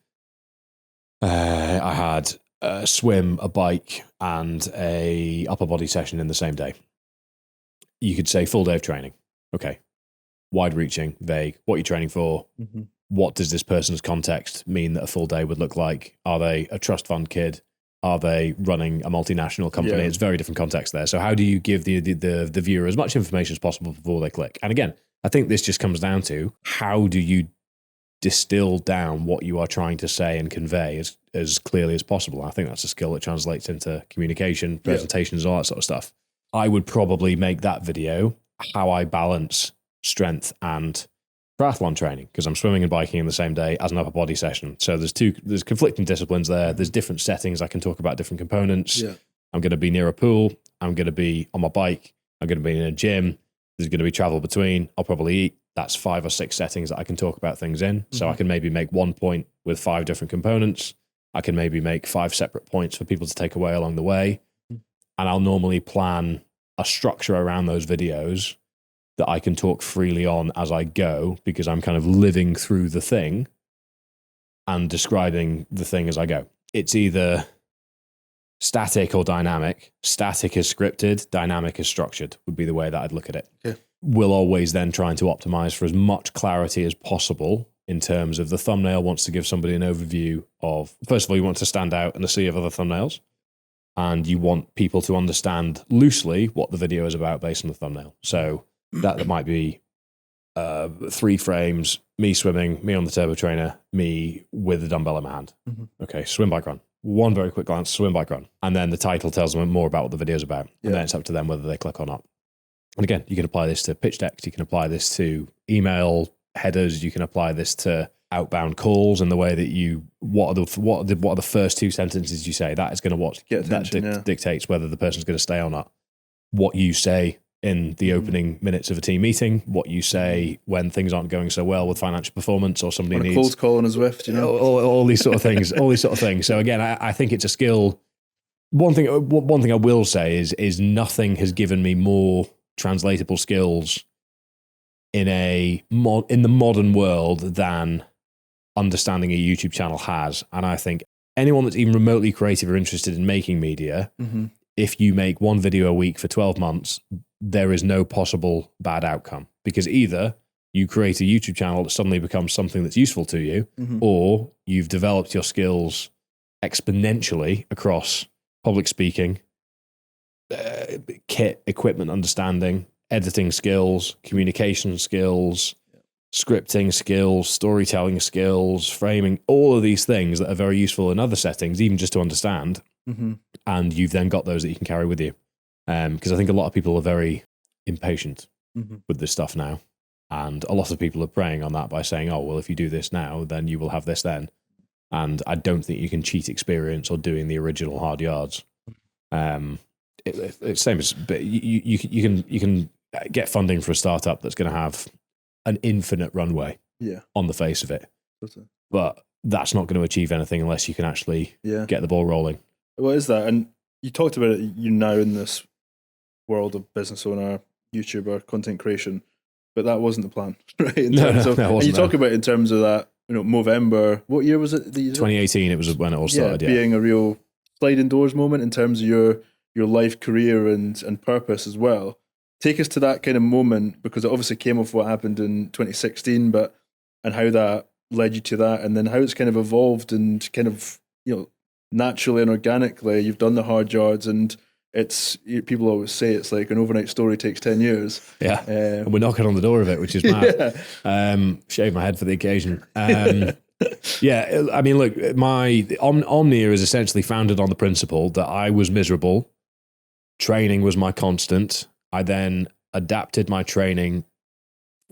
I had a swim, a bike, and a upper body session in the same day. You could say full day of training. Okay. Wide reaching, vague. What are you training for? What does this person's context mean that a full day would look like? Are they a trust fund kid? Are they running a multinational company? It's very different context there. So how do you give the viewer as much information as possible before they click? And again, I think this just comes down to how do you distill down what you are trying to say and convey as clearly as possible. I think that's a skill that translates into communication, presentations, all that sort of stuff. I would probably make that video how I balance strength and triathlon training, because I'm swimming and biking in the same day as an upper body session. So there's conflicting disciplines there. There's different settings. I can talk about different components. I'm going to be near a pool. I'm going to be on my bike. I'm going to be in a gym. There's going to be travel between. I'll probably eat. That's 5 or 6 settings that I can talk about things in. So I can maybe make one point with 5 different components. I can maybe make 5 separate points for people to take away along the way. And I'll normally plan a structure around those videos that I can talk freely on as I go, because I'm kind of living through the thing and describing the thing as I go. It's either static or dynamic. Static is scripted, dynamic is structured, would be the way that I'd look at it. We'll always then trying to optimize for as much clarity as possible in terms of the thumbnail wants to give somebody an overview of, first of all, you want to stand out in a sea of other thumbnails, and you want people to understand loosely what the video is about based on the thumbnail. So that might be 3 frames, me swimming, me on the turbo trainer, me with a dumbbell in my hand. Okay, swim, bike, run. One very quick glance, swim, bike, run. And then the title tells them more about what the video is about. And then it's up to them whether they click or not. And again, you can apply this to pitch decks, you can apply this to email headers, you can apply this to outbound calls and the way that you, what are the first 2 sentences you say. That is going to dictates whether the person's going to stay or not. What you say in the opening minutes of a team meeting, what you say when things aren't going so well with financial performance, or somebody needs cold call on a Zwift, all these sort of things, So again, I think it's a skill. One thing I will say is nothing has given me more translatable skills in the modern world than understanding a YouTube channel has. And I think anyone that's even remotely creative or interested in making media, if you make 1 video a week for 12 months, there is no possible bad outcome, because either you create a YouTube channel that suddenly becomes something that's useful to you, or you've developed your skills exponentially across public speaking, kit, equipment understanding, editing skills, communication skills, scripting skills, storytelling skills, framing, all of these things that are very useful in other settings, even just to understand. And you've then got those that you can carry with you. Because I think a lot of people are very impatient with this stuff now. And a lot of people are preying on that by saying, oh, well, if you do this now, then you will have this then. And I don't think you can cheat experience or doing the original hard yards. It's same as, but you can get funding for a startup that's going to have an infinite runway on the face of it. But that's not going to achieve anything unless you can actually get the ball rolling. What is that? And you talked about it, you're now in this world of business owner, YouTuber, content creation, but that wasn't the plan, right? And you talk about in terms of that, Movember, what year was it? 2018, it was when it all started, being a real sliding doors moment in terms of your life, career, and purpose as well. Take us to that kind of moment, because it obviously came off what happened in 2016, and how that led you to that, and then how it's kind of evolved and kind of, naturally and organically, you've done the hard yards, and people always say it's like an overnight story takes 10 years. Yeah. And we're knocking on the door of it, which is mad. Shave my head for the occasion. Yeah, I mean, look, my Omnia is essentially founded on the principle that I was miserable. Training was my constant. I then adapted my training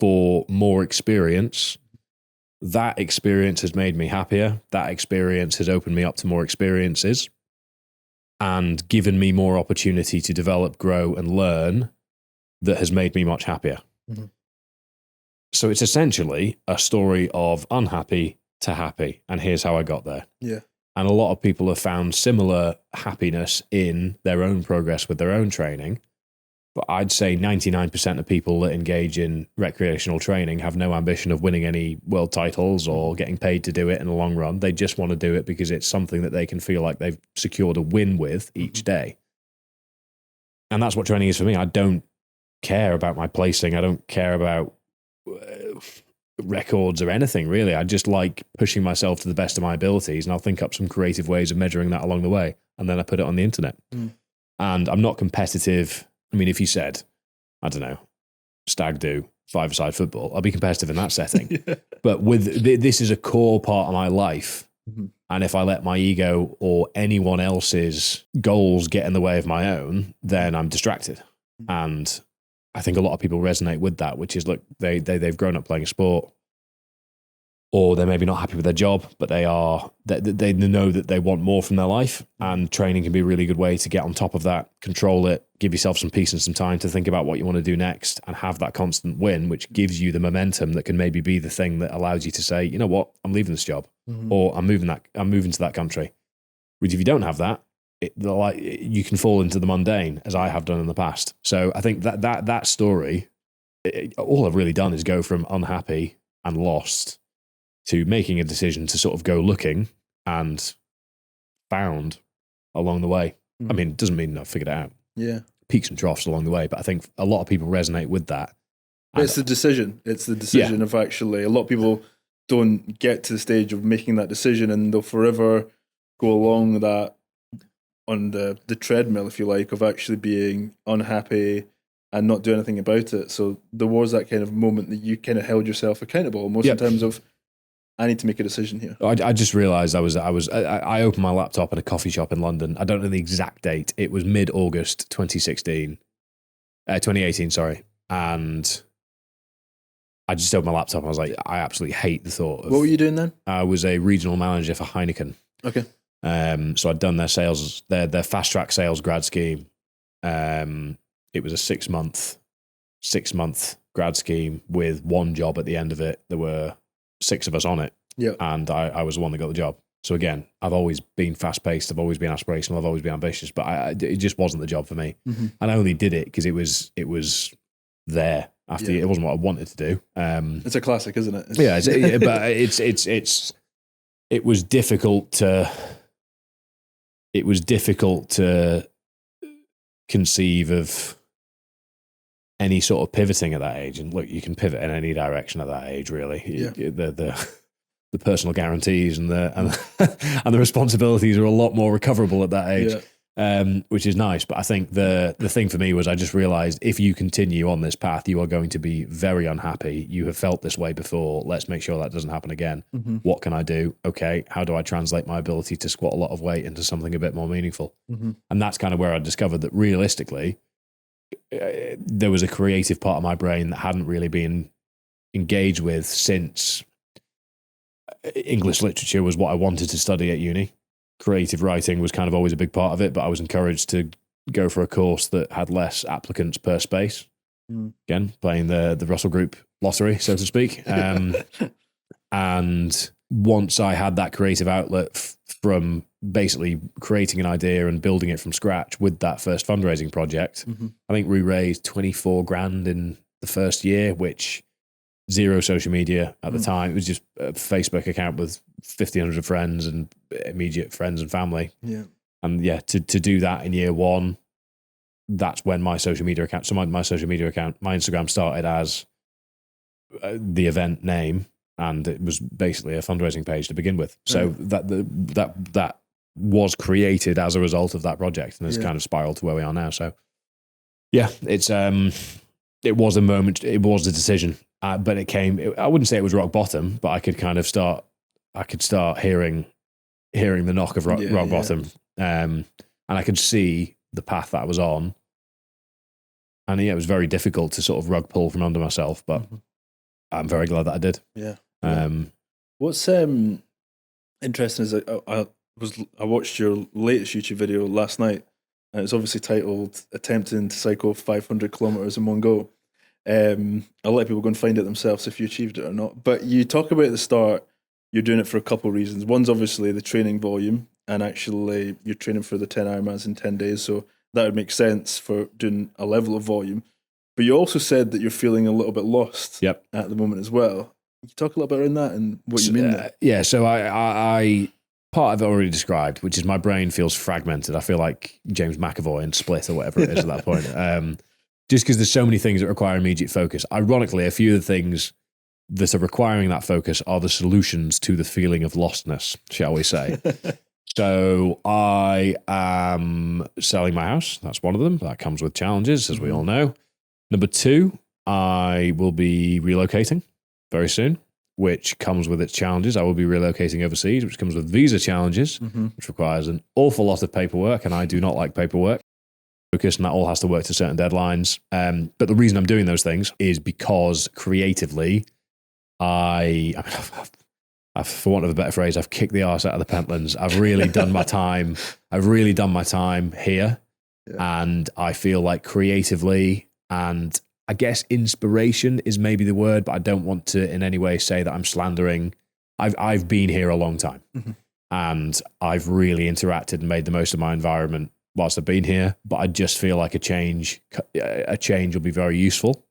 for more experience. That experience has made me happier. That experience has opened me up to more experiences and given me more opportunity to develop, grow, and learn, that has made me much happier. So it's essentially a story of unhappy to happy, and here's how I got there. Yeah. And a lot of people have found similar happiness in their own progress with their own training. But I'd say 99% of people that engage in recreational training have no ambition of winning any world titles or getting paid to do it in the long run. They just want to do it because it's something that they can feel like they've secured a win with each day. And that's what training is for me. I don't care about my placing. I don't care about records or anything, really. I just like pushing myself to the best of my abilities, and I'll think up some creative ways of measuring that along the way. And then I put it on the internet. And I'm not competitive. I mean, if you said, I don't know, stag do, 5-a-side football, I'll be competitive in that setting. But this is a core part of my life. And if I let my ego or anyone else's goals get in the way of my own, then I'm distracted. And I think a lot of people resonate with that, which is, look, they've grown up playing a sport, or they're maybe not happy with their job, but they know that they want more from their life, and training can be a really good way to get on top of that, control it, give yourself some peace and some time to think about what you want to do next, and have that constant win, which gives you the momentum that can maybe be the thing that allows you to say, you know what, I'm leaving this job, or I'm moving to that country. Which, if you don't have that, you can fall into the mundane, as I have done in the past. So I think that story, all I've really done is go from unhappy and lost to making a decision to sort of go looking, and found along the way. I mean, it doesn't mean I've figured it out. Yeah. Peaks and troughs along the way, but I think a lot of people resonate with that. But it's the decision. It's the decision of actually, a lot of people don't get to the stage of making that decision, and they'll forever go along that on the treadmill, if you like, of actually being unhappy and not do anything about it. So there was that kind of moment that you kind of held yourself accountable, almost in terms of, I need to make a decision here. I just realised I opened my laptop at a coffee shop in London. I don't know the exact date. It was mid-August 2018, sorry. And I just opened my laptop and I was like, I absolutely hate the thought of... What were you doing then? I was a regional manager for Heineken. Okay. So I'd done their sales, their fast track sales grad scheme. It was a six month grad scheme with one job at the end of it. There were 6 of us on it. Yeah. And I was the one that got the job. So again, I've always been fast paced. I've always been aspirational. I've always been ambitious, but it just wasn't the job for me. Mm-hmm. And I only did it because it was there after it wasn't what I wanted to do. It's a classic, isn't it? But it was difficult to conceive of any sort of pivoting at that age. And look, you can pivot in any direction at that age, really. Yeah. The personal guarantees and the responsibilities are a lot more recoverable at that age, which is nice. But I think the thing for me was I just realized if you continue on this path, you are going to be very unhappy. You have felt this way before. Let's make sure that doesn't happen again. Mm-hmm. What can I do? Okay, how do I translate my ability to squat a lot of weight into something a bit more meaningful? Mm-hmm. And that's kind of where I discovered that realistically, there was a creative part of my brain that hadn't really been engaged with since English literature was what I wanted to study at uni. Creative writing was kind of always a big part of it, but I was encouraged to go for a course that had less applicants per space. Again, playing the Russell Group lottery, so to speak. And once I had that creative outlet from basically creating an idea and building it from scratch with that first fundraising project, I think we raised 24 grand in the first year, which zero social media at the time. It was just a Facebook account with 1,500 friends and immediate friends and family. Yeah. And to do that in year one, that's when my social media account, my Instagram started as the event name, and it was basically a fundraising page to begin with. So that was created as a result of that project, and has kind of spiraled to where we are now. So it was a moment, it was a decision. But I wouldn't say it was rock bottom, but I could kind of start hearing the knock of rock bottom. And I could see the path that I was on. And it was very difficult to sort of rug pull from under myself, but I'm very glad that I did. Yeah. What's interesting is I watched your latest YouTube video last night, and it's obviously titled "Attempting to Cycle 500 Kilometers in One Go." I'll let people go and find it themselves if you achieved it or not. But you talk about at the start, you're doing it for a couple of reasons. One's obviously the training volume, and actually you're training for the 10 Ironmans in 10 days, so that would make sense for doing a level of volume. But you also said that you're feeling a little bit lost at the moment as well. Can you talk a little bit around that and what you mean there? So I part of it already described, which is my brain feels fragmented. I feel like James McAvoy in Split or whatever it is at that point. Just because there's so many things that require immediate focus. Ironically, a few of the things that are requiring that focus are the solutions to the feeling of lostness, shall we say. So I am selling my house. That's one of them. That comes with challenges, as we all know. Number 2, I will be relocating very soon, which comes with its challenges. I will be relocating overseas, which comes with visa challenges, which requires an awful lot of paperwork, and I do not like paperwork. And that all has to work to certain deadlines. But the reason I'm doing those things is because creatively, I mean, for want of a better phrase, I've kicked the arse out of the Pentlands. I've really done my time. I've really done my time here. And I feel like creatively, and I guess inspiration is maybe the word, but I don't want to in any way say that I'm slandering. I've been here a long time, and I've really interacted and made the most of my environment whilst I've been here, but I just feel like a change will be very useful.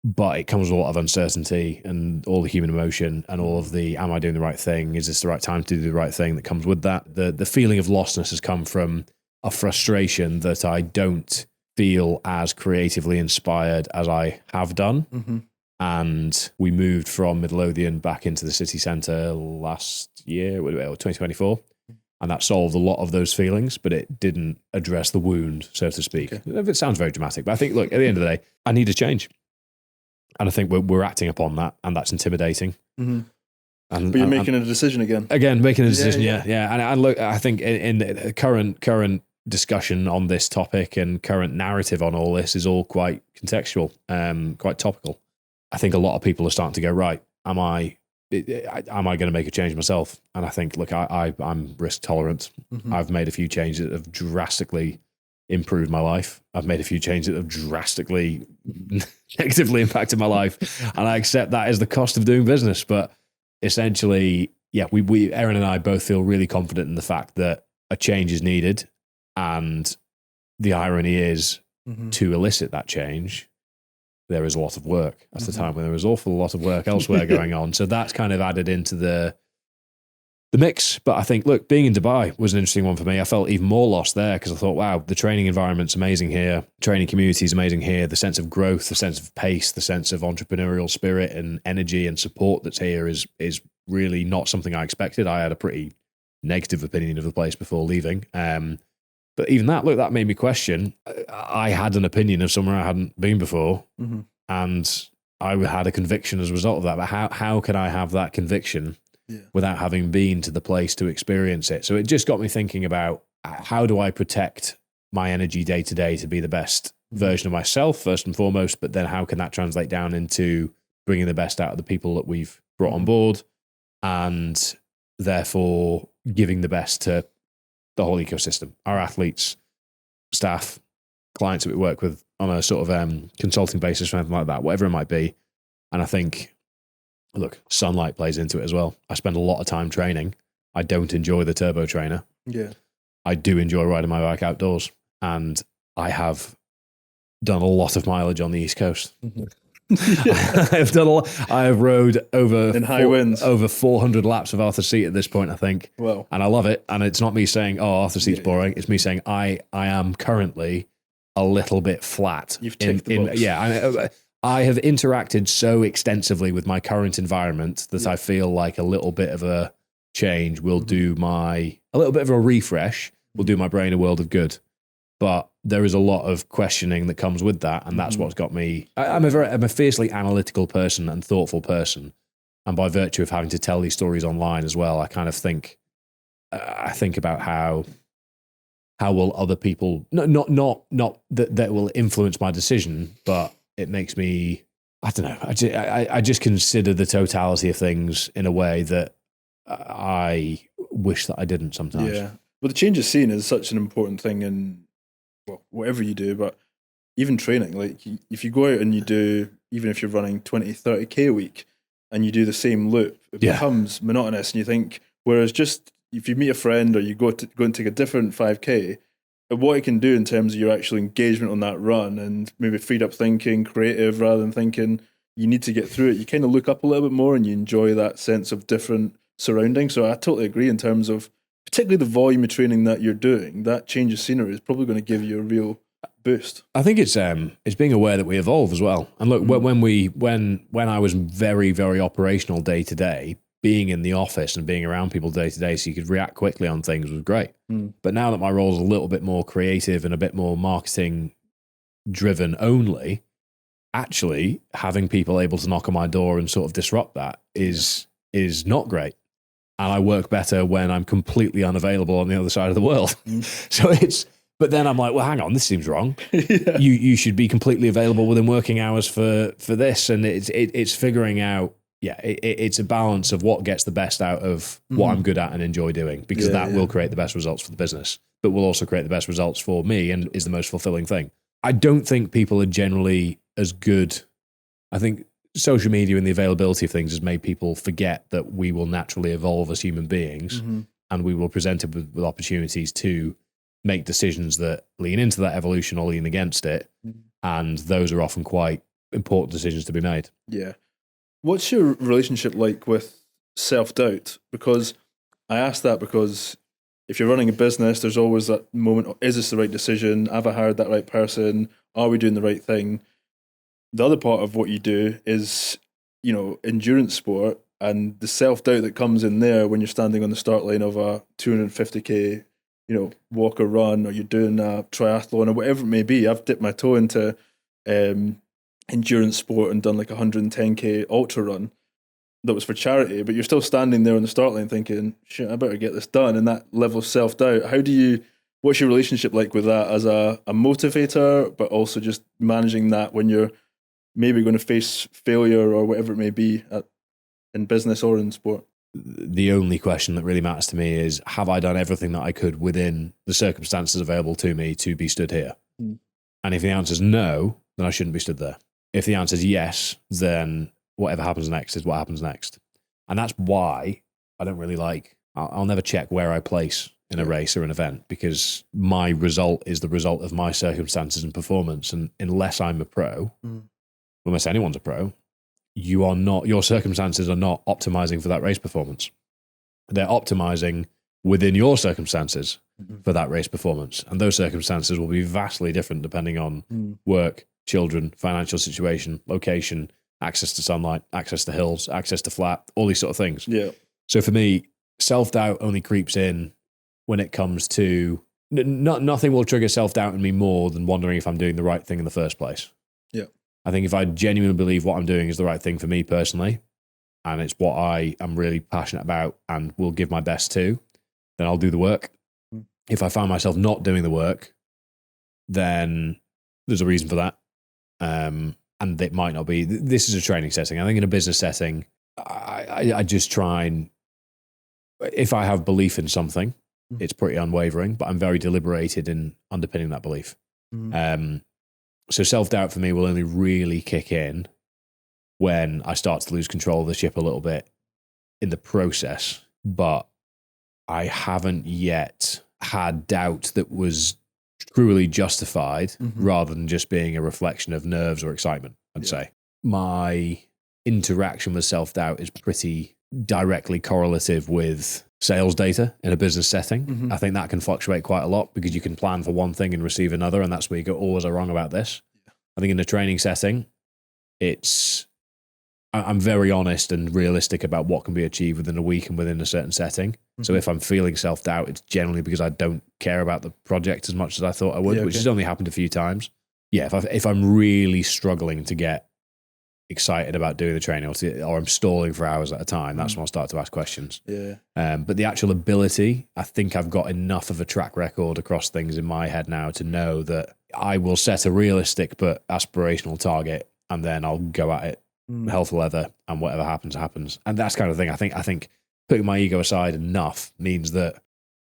But it comes with a lot of uncertainty and all the human emotion and all of the, am I doing the right thing? Is this the right time to do the right thing that comes with that? The feeling of lostness has come from a frustration that I don't feel as creatively inspired as I have done. And we moved from Midlothian back into the city centre last year, or 2024. And that solved a lot of those feelings, but it didn't address the wound, so to speak. Okay. It sounds very dramatic, but I think, look, at the end of the day, I need a change. And I think we're acting upon that, and that's intimidating. Mm-hmm. And, but you're making a decision again. Again, making a decision, yeah. And look, I think in the current discussion on this topic and current narrative on all this is all quite contextual, quite topical. I think a lot of people are starting to go, right, am I going to make a change myself? And I think, look, I'm risk tolerant. Mm-hmm. I've made a few changes that have drastically improved my life. I've made a few changes that have drastically negatively impacted my life. And I accept that as the cost of doing business. But essentially, yeah, we Erin and I both feel really confident in the fact that a change is needed. And the irony is, to elicit that change, there is a lot of work. That's the time when there was an awful lot of work elsewhere going on. So that's kind of added into the mix. But I think, look, being in Dubai was an interesting one for me. I felt even more lost there because I thought, wow, the training environment's amazing here. Training community is amazing here. The sense of growth, the sense of pace, the sense of entrepreneurial spirit and energy and support that's here is really not something I expected. I had a pretty negative opinion of the place before leaving. But even that, look, that made me question. I had an opinion of somewhere I hadn't been before, and I had a conviction as a result of that. But how can I have that conviction without having been to the place to experience it? So it just got me thinking about, how do I protect my energy day to day to be the best version of myself, first and foremost, but then how can that translate down into bringing the best out of the people that we've brought on board, and therefore giving the best to the whole ecosystem, our athletes, staff, clients that we work with on a sort of consulting basis or anything like that, whatever it might be. And I think, look, sunlight plays into it as well. I spend a lot of time training. I don't enjoy the turbo trainer. Yeah. I do enjoy riding my bike outdoors, and I have done a lot of mileage on the East Coast. I've done a lot. I have rode over in high winds over 400 laps of Arthur's Seat at this point, I think. Wow. And I love it. And it's not me saying, oh, Arthur's Seat's boring. It's me saying I am currently a little bit flat. You've ticked the box. Yeah. I have interacted so extensively with my current environment that I feel like a little bit of a change will do a little bit of a refresh will do my brain a world of good. But there is a lot of questioning that comes with that, and that's what's got me. I'm a fiercely analytical person and thoughtful person, and by virtue of having to tell these stories online as well, I kind of think, I think about how will other people not that will influence my decision, but it makes me, I don't know. I just consider the totality of things in a way that I wish that I didn't sometimes. Yeah, well, the change of scene is such an important thing in, well, whatever you do, but even training, like if you go out and you do, even if you're running 20, 30K a week and you do the same loop, it becomes monotonous. And you think, whereas just if you meet a friend or you go and take a different 5K, what it can do in terms of your actual engagement on that run and maybe freed up thinking, creative, rather than thinking you need to get through it, you kind of look up a little bit more and you enjoy that sense of different surroundings. So I totally agree in terms of, particularly the volume of training that you're doing, that change of scenery is probably going to give you a real boost. I think it's being aware that we evolve as well. And look, when I was very, very operational day to day, being in the office and being around people day to day so you could react quickly on things was great. But now that my role is a little bit more creative and a bit more marketing driven only, actually having people able to knock on my door and sort of disrupt that is not great. And I work better when I'm completely unavailable on the other side of the world. So but then I'm like, well, hang on, this seems wrong. You should be completely available within working hours for this. And it's figuring out, it's a balance of what gets the best out of what I'm good at and enjoy doing, because that will create the best results for the business, but will also create the best results for me and is the most fulfilling thing. I don't think people are generally as good. I think social media and the availability of things has made people forget that we will naturally evolve as human beings, and we will present it with opportunities to make decisions that lean into that evolution or lean against it. And those are often quite important decisions to be made. Yeah. What's your relationship like with self-doubt? Because I ask that because if you're running a business, there's always that moment, is this the right decision? Have I hired that right person? Are we doing the right thing? the other part of what you do is, you know, endurance sport, and the self-doubt that comes in there when you're standing on the start line of a 250k, you know, walk or run, or you're doing a triathlon or whatever it may be. I've dipped my toe into endurance sport and done like a 110k ultra run that was for charity, but you're still standing there on the start line thinking, shit, I better get this done. And that level of self-doubt, what's your relationship like with that as a motivator, but also just managing that when you're maybe going to face failure or whatever it may be in business or in sport? The only question that really matters to me is, have I done everything that I could within the circumstances available to me to be stood here? And if the answer is no, then I shouldn't be stood there. If the answer is yes, then whatever happens next is what happens next. And that's why I don't really I'll never check where I place in a race or an event, because my result is the result of my circumstances and performance. And unless I'm a pro, unless anyone's a pro, your circumstances are not optimizing for that race performance. They're optimizing within your circumstances for that race performance. And those circumstances will be vastly different depending on work, children, financial situation, location, access to sunlight, access to hills, access to flat, all these sort of things. Yeah. So for me, self-doubt only creeps in when it comes to nothing will trigger self-doubt in me more than wondering if I'm doing the right thing in the first place. Yeah. I think if I genuinely believe what I'm doing is the right thing for me personally, and it's what I am really passionate about and will give my best to, then I'll do the work. If I find myself not doing the work, then there's a reason for that. And it might not be. This is a training setting. I think in a business setting, I just try and, if I have belief in something, it's pretty unwavering, but I'm very deliberated in underpinning that belief. So self-doubt for me will only really kick in when I start to lose control of the ship a little bit in the process. But I haven't yet had doubt that was truly justified rather than just being a reflection of nerves or excitement, I'd say. My interaction with self-doubt is pretty directly correlative with sales data in a business setting. I think that can fluctuate quite a lot because you can plan for one thing and receive another, and that's where you go, oh, was I wrong about this? I think in a training setting, I'm very honest and realistic about what can be achieved within a week and within a certain setting. So if I'm feeling self-doubt, it's generally because I don't care about the project as much as I thought I would, which has only happened a few times. Yeah, if I'm really struggling to get excited about doing the training, or I'm stalling for hours at a time, that's when I'll start to ask questions. But the actual ability, I think I've got enough of a track record across things in my head now to know that I will set a realistic but aspirational target, and then I'll go at it hell for leather, and whatever happens, happens. And that's kind of thing. I think putting my ego aside enough means that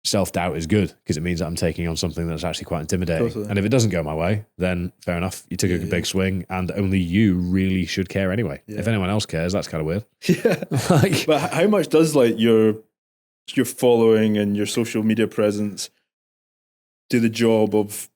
self-doubt is good, because it means that I'm taking on something that's actually quite intimidating. Totally. And if it doesn't go my way, then fair enough. You took a big swing, and only you really should care anyway. If anyone else cares, that's kind of weird. But how much does your following and your social media presence do the job of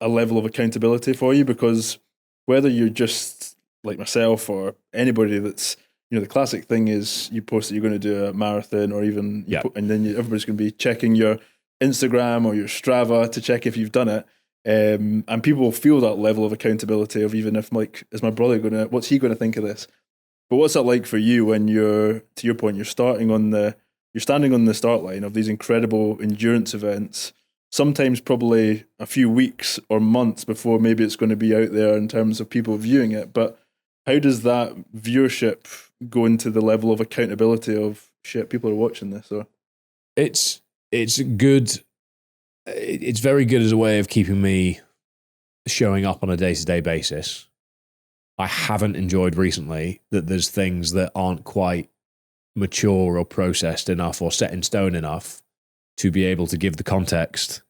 a level of accountability for you? Because whether you're just like myself or anybody that's, the classic thing is you post that you're going to do a marathon, or even, and then everybody's going to be checking your Instagram or your Strava to check if you've done it. And people will feel that level of accountability of, even if, like, is my brother what's he going to think of this? But what's that like for you when you're, to your point, you're standing on the start line of these incredible endurance events, sometimes probably a few weeks or months before maybe it's going to be out there in terms of people viewing it. But how does that viewership go into the level of accountability of, shit, people are watching this? Or it's good. It's very good as a way of keeping me showing up on a day-to-day basis. I haven't enjoyed recently that there's things that aren't quite mature or processed enough or set in stone enough to be able to give the context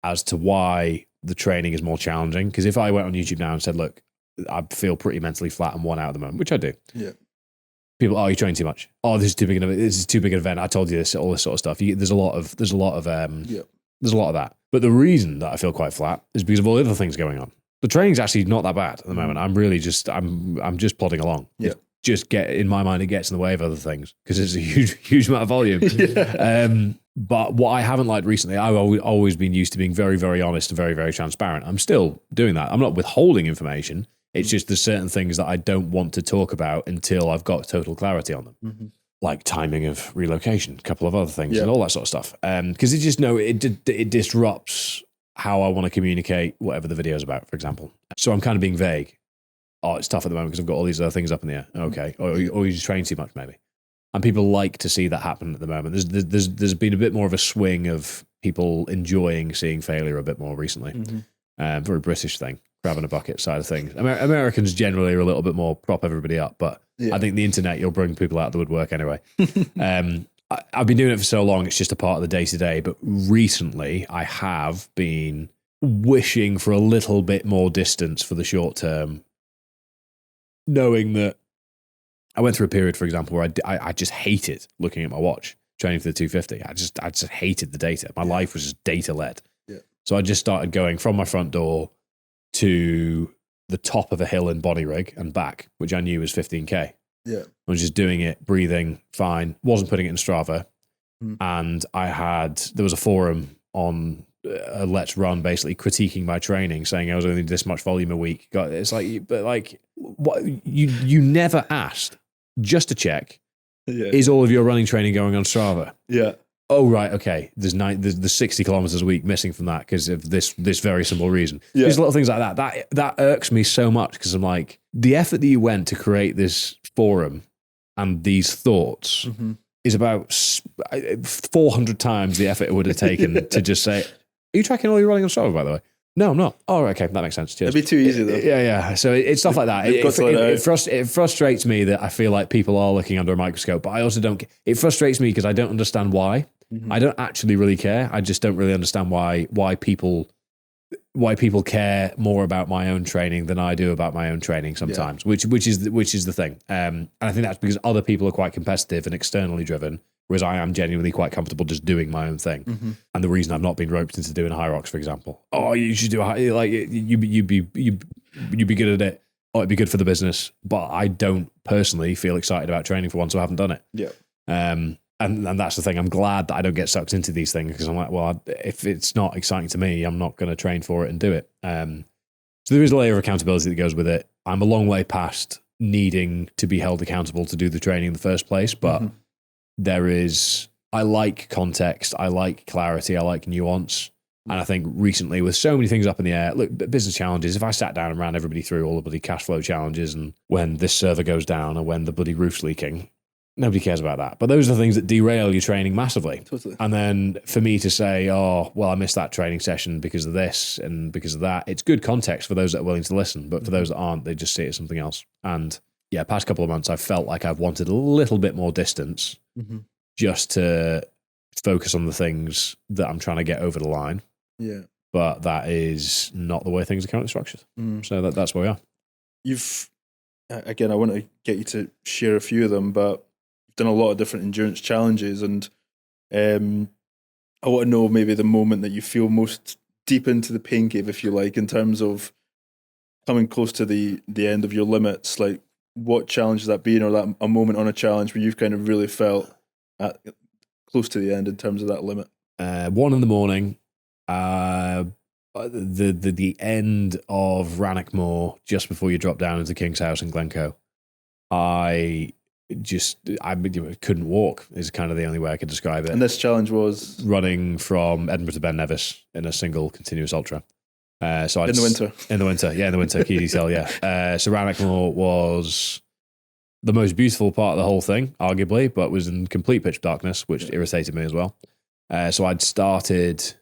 as to why the training is more challenging. Because if I went on YouTube now and said, look, I feel pretty mentally flat and worn out at the moment, which I do. Yeah. People, you train too much. Oh, this is too big an event. I told you this, all this sort of stuff. There's a lot of that. But the reason that I feel quite flat is because of all the other things going on. The training's actually not that bad at the moment. I'm really just plodding along. Yeah. In my mind, it gets in the way of other things because it's a huge amount of volume. But what I haven't liked recently, I've always been used to being very, very honest and very, very transparent. I'm still doing that. I'm not withholding information. It's just there's certain things that I don't want to talk about until I've got total clarity on them. Like timing of relocation, a couple of other things, and all that sort of stuff. Because it disrupts how I want to communicate whatever the video is about, for example. So I'm kind of being vague. Oh, it's tough at the moment because I've got all these other things up in the air. Okay. Or you just train too much, maybe. And people like to see that happen at the moment. There's been a bit more of a swing of people enjoying seeing failure a bit more recently. Very British thing, grabbing a bucket side of things. Americans generally are a little bit more prop everybody up, but I think the internet, you'll bring people out of the woodwork anyway. I've been doing it for so long, it's just a part of the day-to-day, but recently I have been wishing for a little bit more distance for the short term, knowing that I went through a period, for example, where I just hated looking at my watch, training for the 250. I just hated the data. My life was just data-led. So I just started going from my front door to the top of a hill in Bonnyrigg and back, which I knew was 15K. I was just doing it, breathing, fine. Wasn't putting it in Strava. And there was a forum on Let's Run, basically critiquing my training, saying I was only this much volume a week. It's like, but like, what you never asked just to check. Is all of your running training going on Strava? Oh, right, okay. There's 60 kilometers a week missing from that because of this very simple reason. There's little things like that. That irks me so much because I'm like, the effort that you went to create this forum and these thoughts is about 400 times the effort it would have taken to just say, are you tracking all your running on Strava, by the way? No, I'm not. Oh, okay, that makes sense. Cheers. It'd be too easy, though. Yeah. So it's stuff like that. It frustrates me that I feel like people are looking under a microscope, but I also don't. It frustrates me because I don't understand why. I don't actually really care. I just don't really understand why people care more about my own training than I do about my own training sometimes. Which is the thing. And I think that's because other people are quite competitive and externally driven, whereas I am genuinely quite comfortable just doing my own thing. And the reason I've not been roped into doing high rocks, for example, you should do you'd be good at it. Oh, it'd be good for the business, but I don't personally feel excited about training for one, so I haven't done it. And that's the thing. I'm glad that I don't get sucked into these things because I'm like, well, if it's not exciting to me, I'm not going to train for it and do it. So there is a layer of accountability that goes with it. I'm a long way past needing to be held accountable to do the training in the first place, but I like context, I like clarity, I like nuance. And I think recently with so many things up in the air, look, business challenges, if I sat down and ran everybody through all the bloody cash flow challenges and when this server goes down and when the bloody roof's leaking, nobody cares about that. But those are the things that derail your training massively. Totally. And then for me to say, oh, well, I missed that training session because of this and because of that, it's good context for those that are willing to listen. But for those that aren't, they just see it as something else. And past couple of months, I've felt like I've wanted a little bit more distance just to focus on the things that I'm trying to get over the line. But that is not the way things are currently structured. So that's where we are. Again, I want to get you to share a few of them, but you've done a lot of different endurance challenges, and I want to know maybe the moment that you feel most deep into the pain cave, if you like, in terms of coming close to the end of your limits. Like, what challenge has that been, or that a moment on a challenge where you've kind of really felt close to the end in terms of that limit? 1 a.m, the end of Rannochmore, just before you drop down into King's House in Glencoe. I couldn't walk is kind of the only way I could describe it. And this challenge was running from Edinburgh to Ben Nevis in a single continuous ultra. So in the winter. In the winter, key detail, So Rannochmore was the most beautiful part of the whole thing, arguably, but was in complete pitch darkness, which irritated me as well. So I'd started.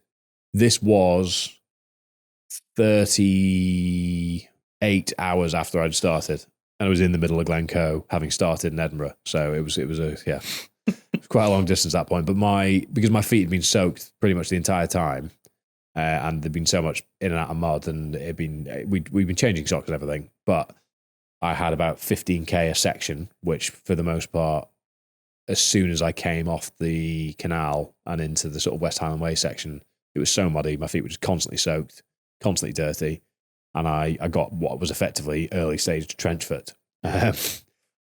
This was 38 hours after I'd started, and I was in the middle of Glencoe, having started in Edinburgh. So it was quite a long distance at that point. But because my feet had been soaked pretty much the entire time, and there'd been so much in and out of mud, and we'd been changing socks and everything. But I had about 15k a section, which for the most part, as soon as I came off the canal and into the sort of West Highland Way section, it was so muddy. My feet were just constantly soaked, constantly dirty. And I got what was effectively early stage trench foot. And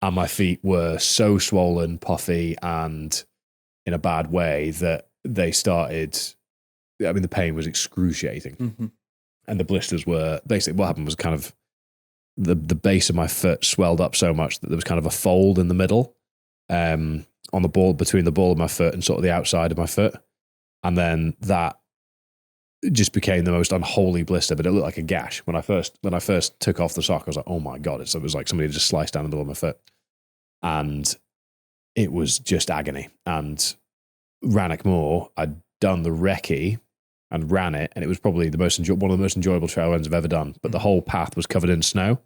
my feet were so swollen, puffy, and in a bad way that they started, the pain was excruciating. And the blisters were, basically what happened was kind of, the base of my foot swelled up so much that there was kind of a fold in the middle on the ball, between the ball of my foot and sort of the outside of my foot. And then that just became the most unholy blister, but it looked like a gash. When I first took off the sock, I was like, oh my God, it was like somebody just sliced down the middle of my foot. And it was just agony. And Rannoch Moor, I'd done the recce and ran it, and it was probably one of the most enjoyable trail runs I've ever done. But the whole path was covered in snow,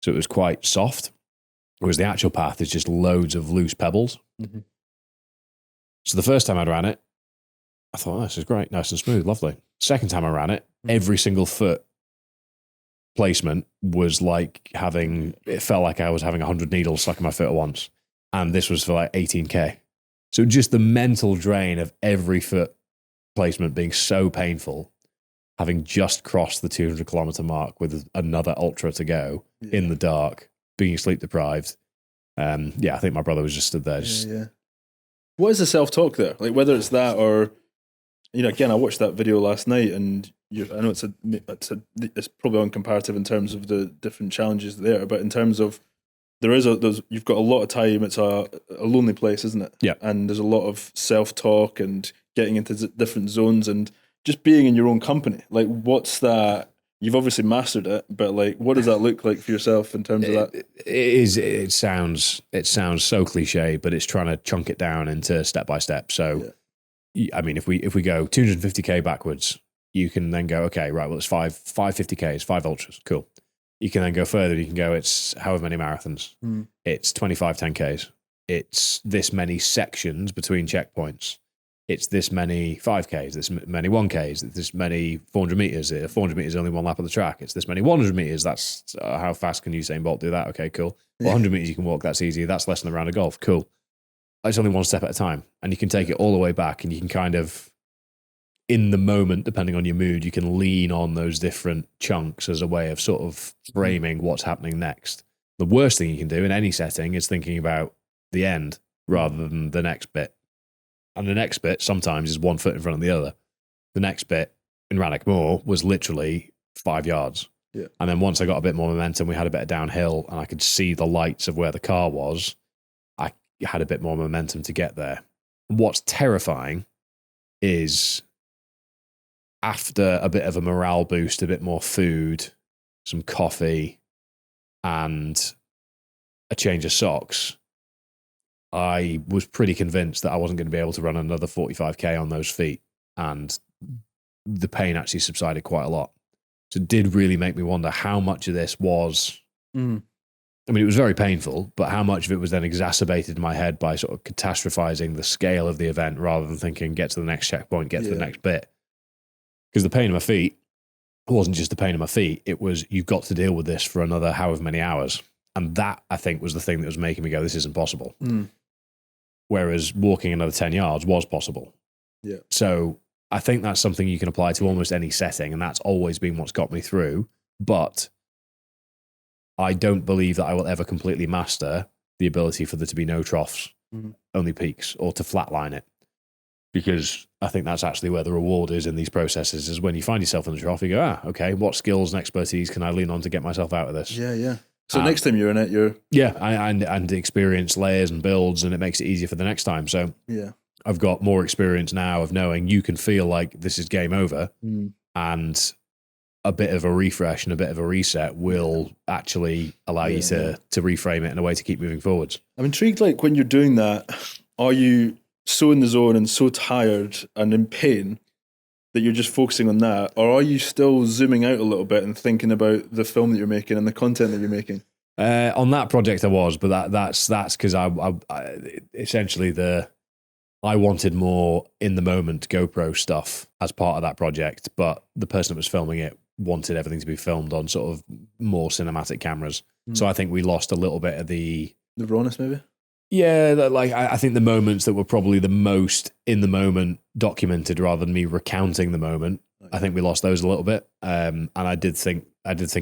so it was quite soft, whereas the actual path is just loads of loose pebbles. Mm-hmm. So the first time I ran it, I thought, oh, this is great, nice and smooth, lovely. Second time I ran it, every single foot placement was like it felt like I was having 100 needles stuck in my foot at once. And this was for like 18K. So just the mental drain of every foot placement being so painful, having just crossed the 200 kilometer mark with another ultra to go in the dark, being sleep deprived. I think my brother was just stood there. What is the self-talk there? Like whether it's that or, again, I watched that video last night, and I know it's probably uncomparative in terms of the different challenges there, but in terms of you've got a lot of time. It's a lonely place, isn't it? Yeah. And there's a lot of self-talk and getting into different zones and just being in your own company. Like, what's that? You've obviously mastered it, but like, what does that look like for yourself in terms of that? It sounds so cliche, but it's trying to chunk it down into step by step. So, I mean, if we go 250K backwards, you can then go, okay, right, well, it's 550Ks, 5 ultras, cool. You can then go further. You can go, it's however many marathons. It's 25 10Ks. It's this many sections between checkpoints. It's this many 5Ks, this many 1Ks, it's this many 400 meters. 400 meters is only one lap of the track. It's this many 100 meters. That's how fast can Usain Bolt do that? Okay, cool. 100 meters you can walk, that's easy. That's less than a round of golf. Cool. It's only one step at a time. And you can take it all the way back, and you can kind of, in the moment, depending on your mood, you can lean on those different chunks as a way of sort of framing what's happening next. The worst thing you can do in any setting is thinking about the end rather than the next bit. And the next bit sometimes is 1 foot in front of the other. The next bit in Rannoch Moor was literally 5 yards. Yeah. And then once I got a bit more momentum, we had a bit of downhill, and I could see the lights of where the car was. I had a bit more momentum to get there. What's terrifying is, after a bit of a morale boost, a bit more food, some coffee, and a change of socks, I was pretty convinced that I wasn't going to be able to run another 45K on those feet. And the pain actually subsided quite a lot. So it did really make me wonder how much of this was, I mean, it was very painful, but how much of it was then exacerbated in my head by sort of catastrophizing the scale of the event rather than thinking, get to the next checkpoint, get to the next bit. Because the pain in my feet wasn't just the pain in my feet. It was, you've got to deal with this for another however many hours. And that, I think, was the thing that was making me go, this isn't possible. Whereas walking another 10 yards was possible. Yeah. So I think that's something you can apply to almost any setting. And that's always been what's got me through. But I don't believe that I will ever completely master the ability for there to be no troughs, only peaks, or to flatline it. Because I think that's actually where the reward is in these processes, is when you find yourself in the trough, you go, okay, what skills and expertise can I lean on to get myself out of this? Yeah. So next time you're in it, and experience layers and builds, and it makes it easier for the next time. So I've got more experience now of knowing you can feel like this is game over, and a bit of a refresh and a bit of a reset will actually allow you to reframe it in a way to keep moving forwards. I'm intrigued, like, when you're doing that, are you so in the zone and so tired and in pain that you're just focusing on that, or are you still zooming out a little bit and thinking about the film that you're making and the content that you're making? On that project I was, but that's because I essentially I wanted more in the moment GoPro stuff as part of that project, but the person that was filming it wanted everything to be filmed on sort of more cinematic cameras. So I think we lost a little bit of the rawness, maybe. Yeah, like I think the moments that were probably the most in the moment documented, rather than me recounting the moment, I think we lost those a little bit. And I did think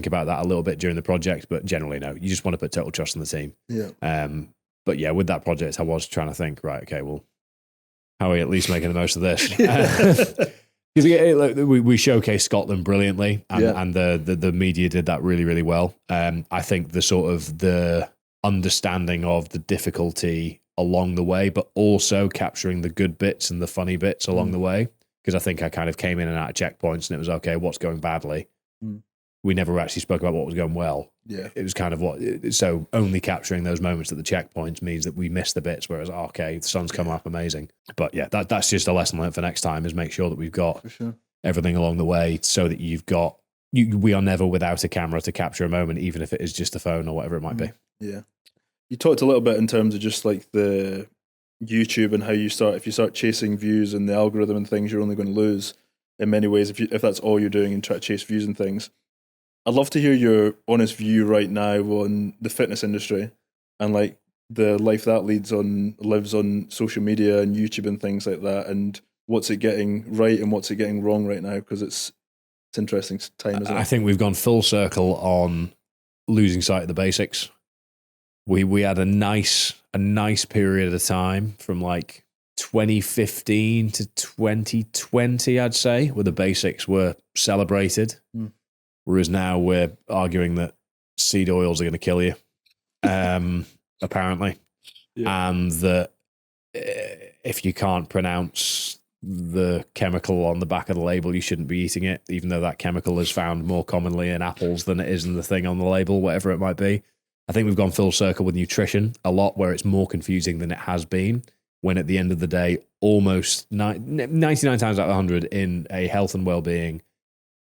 about that a little bit during the project, but generally no. You just want to put total trust in the team. Yeah. But yeah, with that project, I was trying to think, right, okay, well, how are we at least making the most of this? Because we showcased Scotland brilliantly, and the media did that really, really well. I think the sort of the understanding of the difficulty along the way, but also capturing the good bits and the funny bits along the way. Because I think I kind of came in and out of checkpoints, and it was okay. What's going badly? We never actually spoke about what was going well. Yeah, it was kind of so only capturing those moments at the checkpoints means that we miss the bits where it's okay, the sun's come up, amazing. But yeah, that's just a lesson learned for next time, is make sure that we've got everything along the way, so that you've got we are never without a camera to capture a moment, even if it is just a phone or whatever it might be. Yeah, you talked a little bit in terms of just like the YouTube and how if you start chasing views and the algorithm and things, you're only going to lose in many ways if that's all you're doing and try to chase views and things. I'd love to hear your honest view right now on the fitness industry and like the life that lives on social media and YouTube and things like that, and what's it getting right and what's it getting wrong right now, because it's interesting time, isn't it? I think we've gone full circle on losing sight of the basics. We had a nice period of time from like 2015 to 2020, I'd say, where the basics were celebrated. Whereas now we're arguing that seed oils are going to kill you, apparently. Yeah. And that if you can't pronounce the chemical on the back of the label, you shouldn't be eating it, even though that chemical is found more commonly in apples than it is in the thing on the label, whatever it might be. I think we've gone full circle with nutrition a lot, where it's more confusing than it has been, when at the end of the day, almost 99 times out of 100 in a health and well-being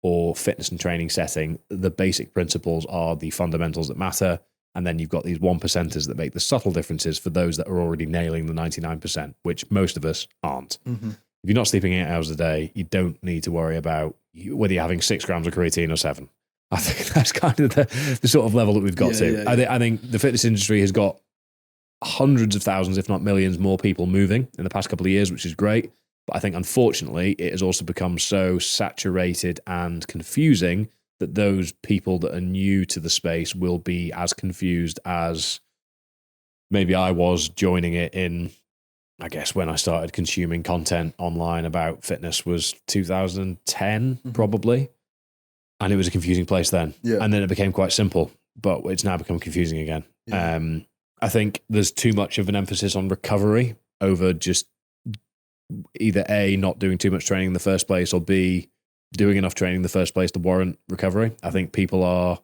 or fitness and training setting, the basic principles are the fundamentals that matter. And then you've got these 1%ers that make the subtle differences for those that are already nailing the 99%, which most of us aren't. If you're not sleeping 8 hours a day, you don't need to worry about whether you're having 6 grams of creatine or 7. I think that's kind of the sort of level that we've got to. I think the fitness industry has got hundreds of thousands, if not millions, more people moving in the past couple of years, which is great. But I think, unfortunately, it has also become so saturated and confusing that those people that are new to the space will be as confused as maybe I was joining it in, I guess, when I started consuming content online about fitness was 2010, probably. And it was a confusing place then. Yeah. And then it became quite simple, but it's now become confusing again. Yeah. I think there's too much of an emphasis on recovery over just either A, not doing too much training in the first place, or B, doing enough training in the first place to warrant recovery. I think people are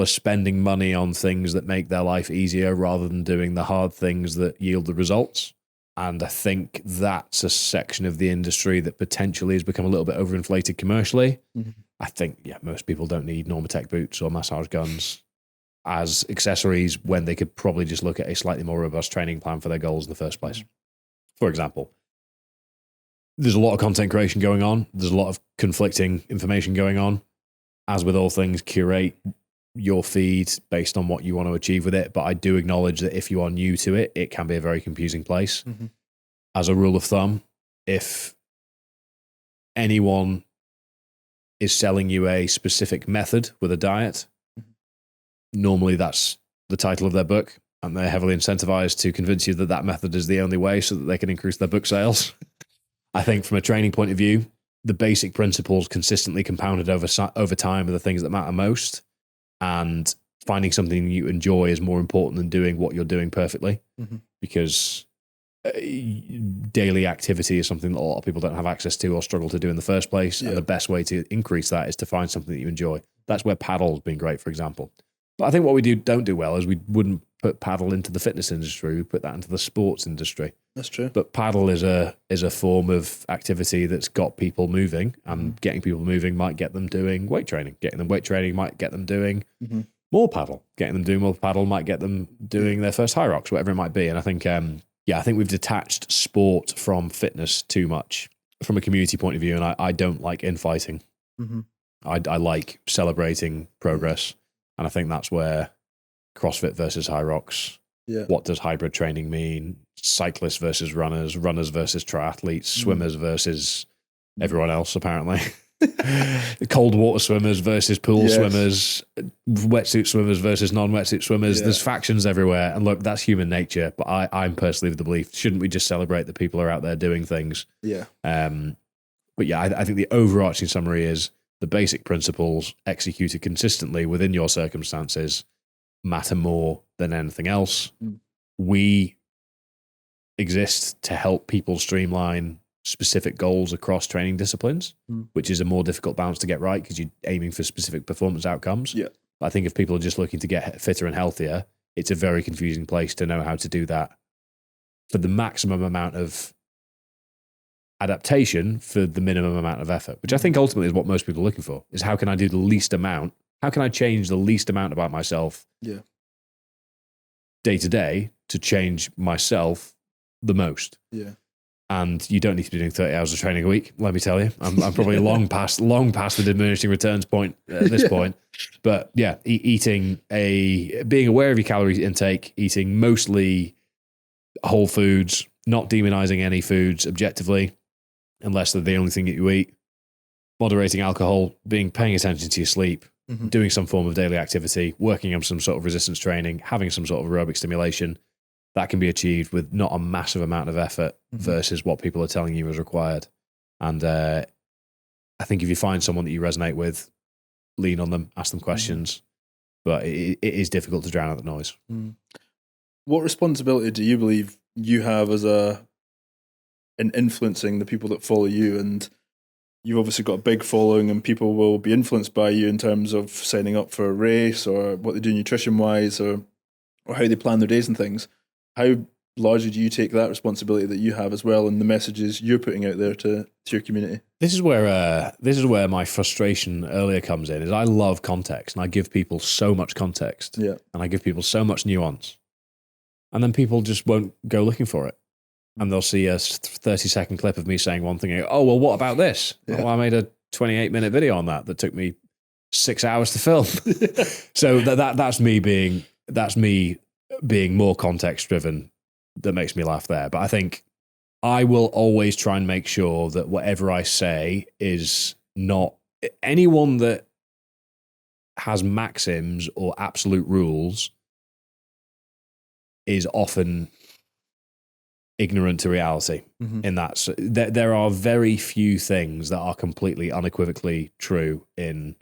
spending money on things that make their life easier rather than doing the hard things that yield the results. And I think that's a section of the industry that potentially has become a little bit overinflated commercially. I think, most people don't need Normatec boots or massage guns as accessories when they could probably just look at a slightly more robust training plan for their goals in the first place. For example, there's a lot of content creation going on. There's a lot of conflicting information going on. As with all things, curate your feed based on what you want to achieve with it. But I do acknowledge that if you are new to it, it can be a very confusing place. As a rule of thumb, if anyone is selling you a specific method with a diet, normally that's the title of their book, and they're heavily incentivized to convince you that that method is the only way so that they can increase their book sales. I think from a training point of view, the basic principles consistently compounded over time are the things that matter most. And finding something you enjoy is more important than doing what you're doing perfectly, because daily activity is something that a lot of people don't have access to or struggle to do in the first place. And the best way to increase that is to find something that you enjoy. That's where paddle has been great, for example. But I think what we don't do well is we wouldn't put paddle into the fitness industry. We put that into the sports industry. That's true. But paddle is a form of activity that's got people moving, and getting people moving might get them doing weight training. Getting them weight training might get them doing more paddle. Getting them doing more paddle might get them doing their first high rocks, whatever it might be. And I think, I think we've detached sport from fitness too much from a community point of view. And I don't like infighting. I like celebrating progress. And I think that's where CrossFit versus high rocks. What does hybrid training mean? Cyclists versus runners, runners versus triathletes, swimmers versus everyone else, apparently. Cold water swimmers versus pool swimmers, wetsuit swimmers versus non-wetsuit swimmers. There's factions everywhere. And look, that's human nature. But I'm personally of the belief, shouldn't we just celebrate that people are out there doing things? But yeah, I think the overarching summary is the basic principles executed consistently within your circumstances matter more than anything else. We exist to help people streamline specific goals across training disciplines, which is a more difficult balance to get right because you're aiming for specific performance outcomes. Yeah. I think if people are just looking to get fitter and healthier, it's a very confusing place to know how to do that for the maximum amount of adaptation for the minimum amount of effort, which I think ultimately is what most people are looking for, is how can I do the least amount? How can I change the least amount about myself day to day to change myself the most? Yeah. And you don't need to be doing 30 hours of training a week, let me tell you. I'm probably long past the diminishing returns point at this point. But yeah, being aware of your calorie intake, eating mostly whole foods, not demonizing any foods objectively, unless they're the only thing that you eat, moderating alcohol, paying attention to your sleep, doing some form of daily activity, working on some sort of resistance training, having some sort of aerobic stimulation. That can be achieved with not a massive amount of effort versus what people are telling you is required. And I think if you find someone that you resonate with, lean on them, ask them questions. But it is difficult to drown out the noise. What responsibility do you believe you have in influencing the people that follow you? And you've obviously got a big following, and people will be influenced by you in terms of signing up for a race or what they do nutrition-wise or how they plan their days and things. How largely do you take that responsibility that you have as well, and the messages you're putting out there to your community? This is where my frustration earlier comes in. Is I love context, and I give people so much context, and I give people so much nuance, and then people just won't go looking for it, and they'll see a 30-second clip of me saying one thing, and go, oh well, what about this? Well, I made a 28-minute video on that took me 6 hours to film. So that's me being more context driven. That makes me laugh there. But I think I will always try and make sure that whatever I say is not anyone that has maxims or absolute rules is often ignorant to reality. In that there are very few things that are completely unequivocally true in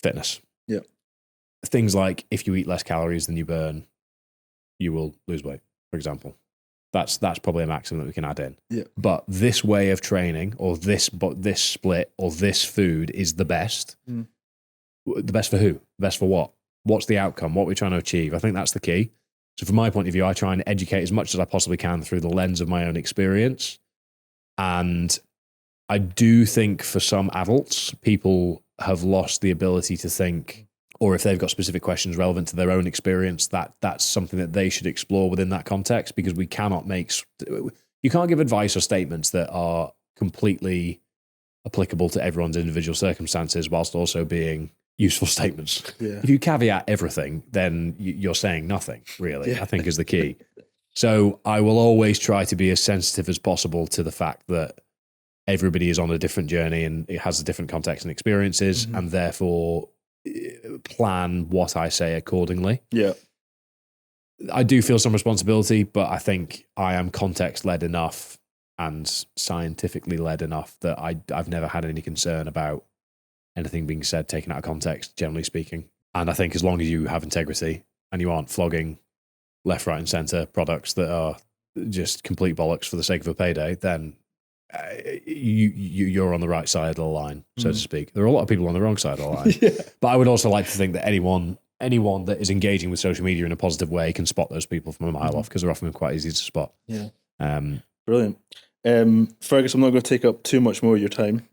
fitness. Yeah. Things like if you eat less calories than you burn, you will lose weight, for example. That's probably a maximum that we can add in. Yeah. But this way of training, or this split, or this food is the best. The best for who? The best for what? What's the outcome? What are we trying to achieve? I think that's the key. So from my point of view, I try and educate as much as I possibly can through the lens of my own experience. And I do think for some adults, people have lost the ability to think, or if they've got specific questions relevant to their own experience, that's something that they should explore within that context, because you can't give advice or statements that are completely applicable to everyone's individual circumstances whilst also being useful statements. Yeah. If you caveat everything, then you're saying nothing, really, I think is the key. So I will always try to be as sensitive as possible to the fact that everybody is on a different journey and it has a different context and experiences, and therefore plan what I say accordingly. Yeah. I do feel some responsibility, but I think I am context-led enough and scientifically led enough that I've never had any concern about anything being said taken out of context, generally speaking. And I think as long as you have integrity and you aren't flogging left, right, and centre products that are just complete bollocks for the sake of a payday, then you're on the right side of the line, so to speak. There are a lot of people on the wrong side of the line. But I would also like to think that anyone that is engaging with social media in a positive way can spot those people from a mile off, because they're often quite easy to spot. Yeah. Brilliant. Fergus, I'm not going to take up too much more of your time.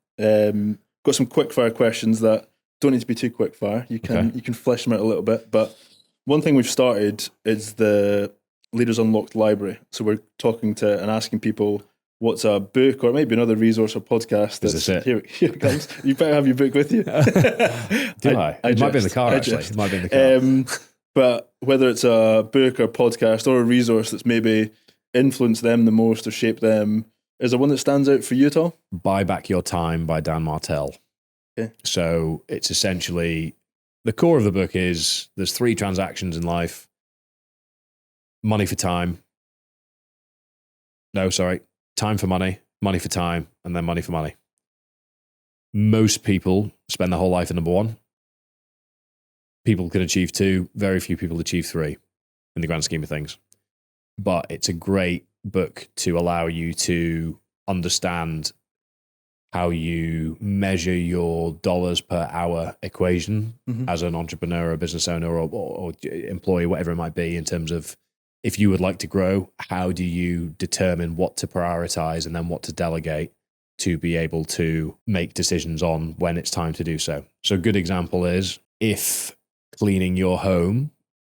Got some quickfire questions that don't need to be too quickfire. You can flesh them out a little bit. But one thing we've started is the Leaders Unlocked library. So we're talking to and asking people what's a book or maybe another resource or podcast. Is this it? Here it comes. You better have your book with you. Do I? It might be in the car, actually. It might be in the car. But whether it's a book or podcast or a resource that's maybe influenced them the most or shaped them, is there one that stands out for you at all? Buy Back Your Time by Dan Martell. Okay. So it's essentially, the core of the book is there's 3 transactions in life. Money for time. No, sorry. Time for money, money for time, and then money for money. most people spend their whole life in number 1. People can achieve 2. Very few people achieve 3 in the grand scheme of things. But it's a great book to allow you to understand how you measure your dollars per hour equation as an entrepreneur, or a business owner, or employee, whatever it might be, in terms of, if you would like to grow, how do you determine what to prioritize and then what to delegate to be able to make decisions on when it's time to do so. So a good example is, if cleaning your home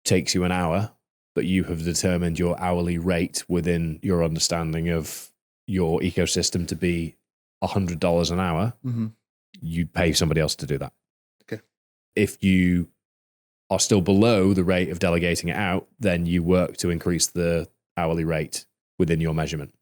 takes you an hour, but you have determined your hourly rate within your understanding of your ecosystem to be $100 an hour, you pay somebody else to do that. Okay. If you are still below the rate of delegating it out, then you work to increase the hourly rate within your measurement.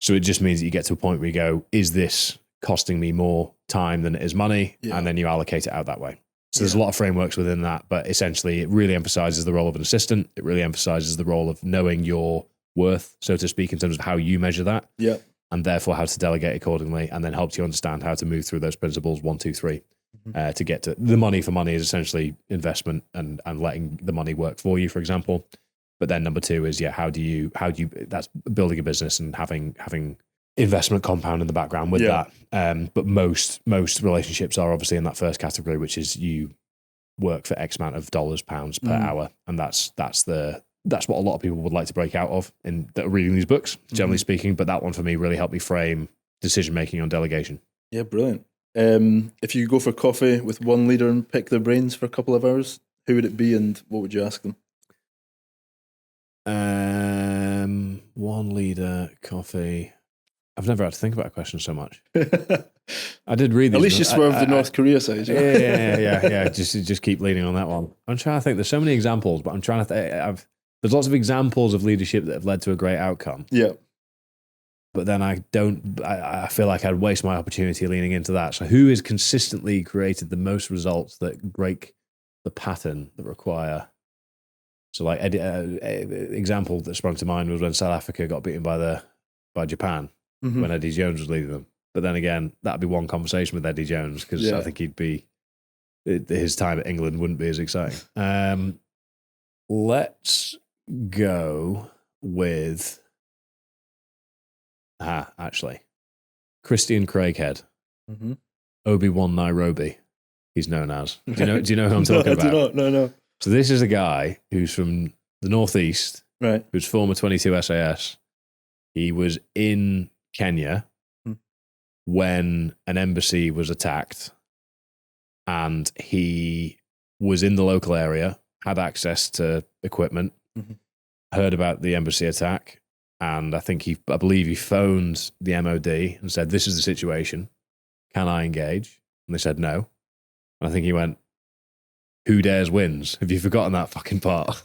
So it just means that you get to a point where you go, is this costing me more time than it is money? Yeah. And then you allocate it out that way. So there's a lot of frameworks within that, but essentially it really emphasizes the role of an assistant. It really emphasizes the role of knowing your worth, so to speak, in terms of how you measure that. Yeah. And therefore how to delegate accordingly, and then helps you understand how to move through those principles 1, 2, 3 to get to the money. For money is essentially investment and letting the money work for you, for example. But then number 2 is, how do you that's building a business and having investment compound in the background with that. But most relationships are obviously in that first category, which is you work for X amount of dollars, pounds per hour. And that's what a lot of people would like to break out of in that are reading these books, generally speaking. But that one for me really helped me frame decision-making on delegation. Yeah, brilliant. If you go for coffee with one leader and pick their brains for a couple of hours, who would it be and what would you ask them? One leader, coffee. I've never had to think about a question so much. I did read these. At least you swerved the North Korea side. Yeah. Just keep leaning on that one. I'm trying to think. There's so many examples, but I'm trying to there's lots of examples of leadership that have led to a great outcome. Yeah. But then I feel like I'd waste my opportunity leaning into that. So who has consistently created the most results that break the pattern that require? So like example that sprung to mind was when South Africa got beaten by Japan when Eddie Jones was leading them. But then again, that'd be one conversation with Eddie Jones, because I think his time at England wouldn't be as exciting. Let's go with actually Christian Craighead, Obi-Wan Nairobi. He's known as. Do you know who I'm talking about? I do not. No. So this is a guy who's from the Northeast, right? Who's former 22 SAS. He was in Kenya when an embassy was attacked, and he was in the local area, had access to equipment, heard about the embassy attack, and I believe he phoned the MOD and said, "This is the situation. Can I engage?" And they said no. And I think he went, "Who dares wins." Have you forgotten that fucking part?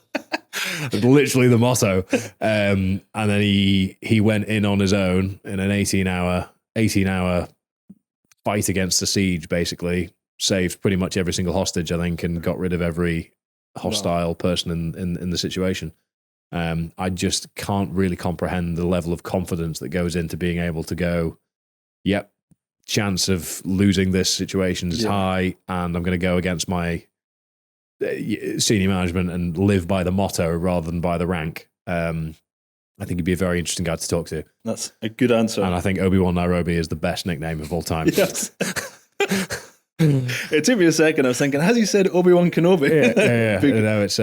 Literally the motto. And then he went in on his own in an 18-hour fight against the siege, basically. Saved pretty much every single hostage, I think, and got rid of every hostile person in the situation. I just can't really comprehend the level of confidence that goes into being able to go, yep, chance of losing this situation is high, and I'm going to go against my senior management and live by the motto rather than by the rank. I think he'd be a very interesting guy to talk to. That's a good answer. And I think Obi-Wan Nairobi is the best nickname of all time. Yes. It took me a second. I was thinking, has he said Obi-Wan Kenobi? Yeah. No, it's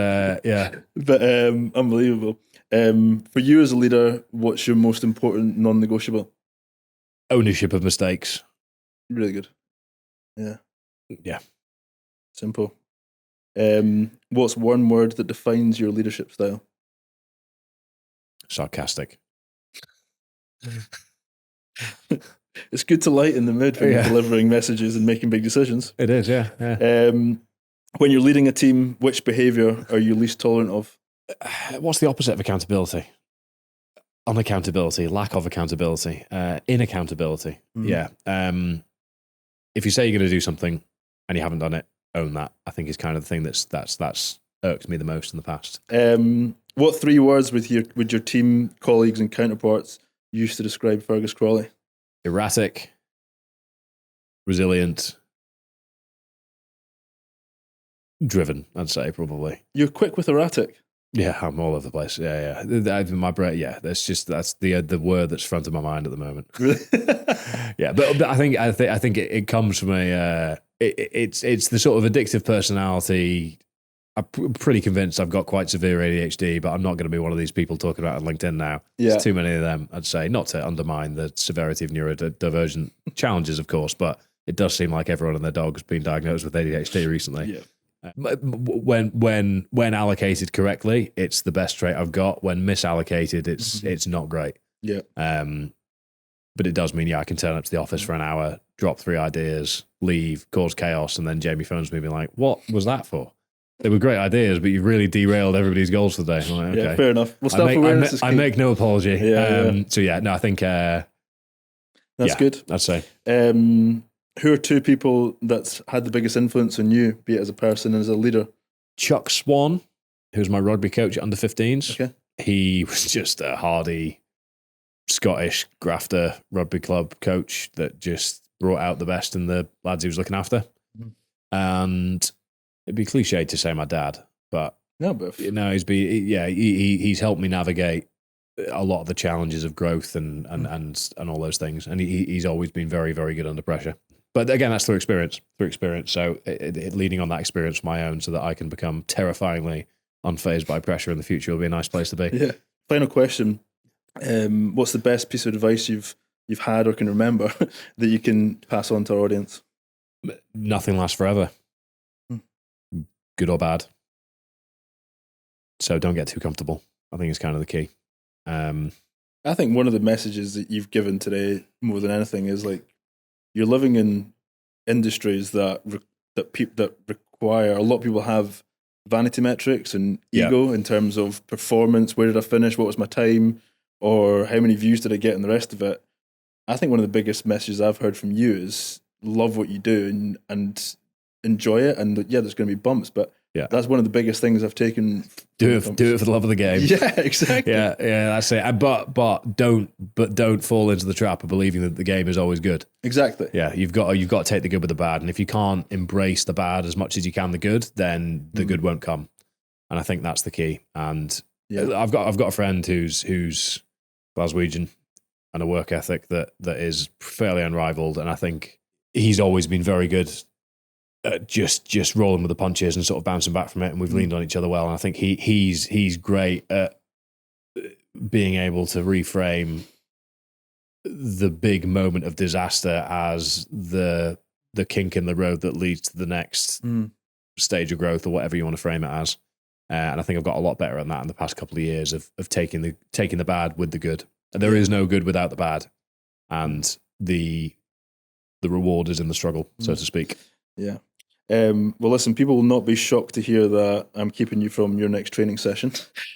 But unbelievable. For you as a leader, what's your most important non-negotiable? Ownership of mistakes. Really good. Yeah. Simple. What's one word that defines your leadership style? Sarcastic. It's good to lighten the mood when you're delivering messages and making big decisions. It is, yeah. When you're leading a team, which behaviour are you least tolerant of? What's the opposite of accountability? Unaccountability, lack of accountability, inaccountability. Yeah. If you say you're going to do something and you haven't done it, own that. I think is kind of the thing that's irked me the most in the past. What 3 words would your team, colleagues, and counterparts use to describe Fergus Crawley? Erratic, resilient, driven, I'd say, probably. You're quick with erratic. Yeah, I'm all over the place. Yeah. My brain, that's the word that's front of my mind at the moment. Really? Yeah, but I think it comes from it's the sort of addictive personality. I'm pretty convinced I've got quite severe ADHD, but I'm not going to be one of these people talking about it on LinkedIn now. Yeah. There's too many of them, I'd say, not to undermine the severity of neurodivergent challenges, of course, but it does seem like everyone and their dog has been diagnosed with ADHD recently. Yeah. When allocated correctly, it's the best trait I've got. When misallocated, it's not great. Yeah. But it does mean, I can turn up to the office for an hour, drop 3 ideas, leave, cause chaos, and then Jamie phones me being like, "What was that for? They were great ideas, but you've really derailed everybody's goals for the day." I'm like, okay. Yeah, fair enough. Well, self-awareness is key. I make no apology. Yeah. So I think that's good. I'd say. Who are 2 people that's had the biggest influence on you, be it as a person and as a leader? Chuck Swan, who's my rugby coach at under 15s. Okay. He was just a hardy Scottish grafter rugby club coach that just brought out the best in the lads he was looking after. Mm-hmm. And it'd be cliche to say my dad, but he's helped me navigate a lot of the challenges of growth and all those things. And he's always been very, very good under pressure. But again, that's through experience. So leading on that experience of my own so that I can become terrifyingly unfazed by pressure in the future will be a nice place to be. Yeah. Final question. What's the best piece of advice you've had or can remember that you can pass on to our audience? Nothing lasts forever. Good or bad. So don't get too comfortable. I think it's kind of the key. I think one of the messages that you've given today more than anything is like, you're living in industries that require, a lot of people have vanity metrics and ego in terms of performance. Where did I finish? What was my time? Or how many views did I get and the rest of it? I think one of the biggest messages I've heard from you is love what you do and enjoy it. And there's going to be bumps, but that's one of the biggest things I've taken. Do it for the love of the game. Yeah, exactly. Yeah, that's it. But don't fall into the trap of believing that the game is always good. Exactly. Yeah, you've got to take the good with the bad, and if you can't embrace the bad as much as you can the good, then the good won't come. And I think that's the key. And I've got a friend who's Glaswegian and a work ethic that is fairly unrivaled, and I think he's always been very good. Just rolling with the punches and sort of bouncing back from it, and we've leaned on each other well. And I think he's great at being able to reframe the big moment of disaster as the kink in the road that leads to the next stage of growth, or whatever you want to frame it as. And I think I've got a lot better at that in the past couple of years of taking the bad with the good. And there is no good without the bad, and the reward is in the struggle, so to speak. Yeah. Well, listen, people will not be shocked to hear that I'm keeping you from your next training session.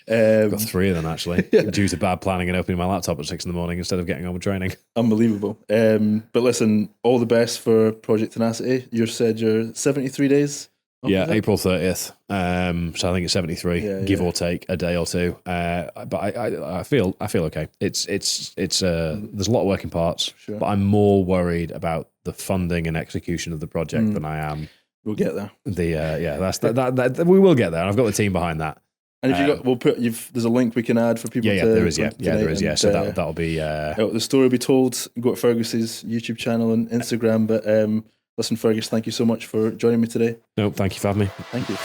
I've got 3 of them, actually, due to bad planning and opening my laptop at 6 a.m. instead of getting on with training. Unbelievable. But listen, all the best for Project Tenacity. You said you're 73 days? April 30th. So I think it's 73, give or take a day or 2. But I feel okay. It's there's a lot of working parts, but I'm more worried about the funding and execution of the project than I am. We'll get there. That we will get there. And I've got the team behind that. And if there's a link we can add for people. There is. So that'll be. The story will be told. Go to Fergus's YouTube channel and Instagram. But listen, Fergus, thank you so much for joining me today. No, thank you for having me. Thank you.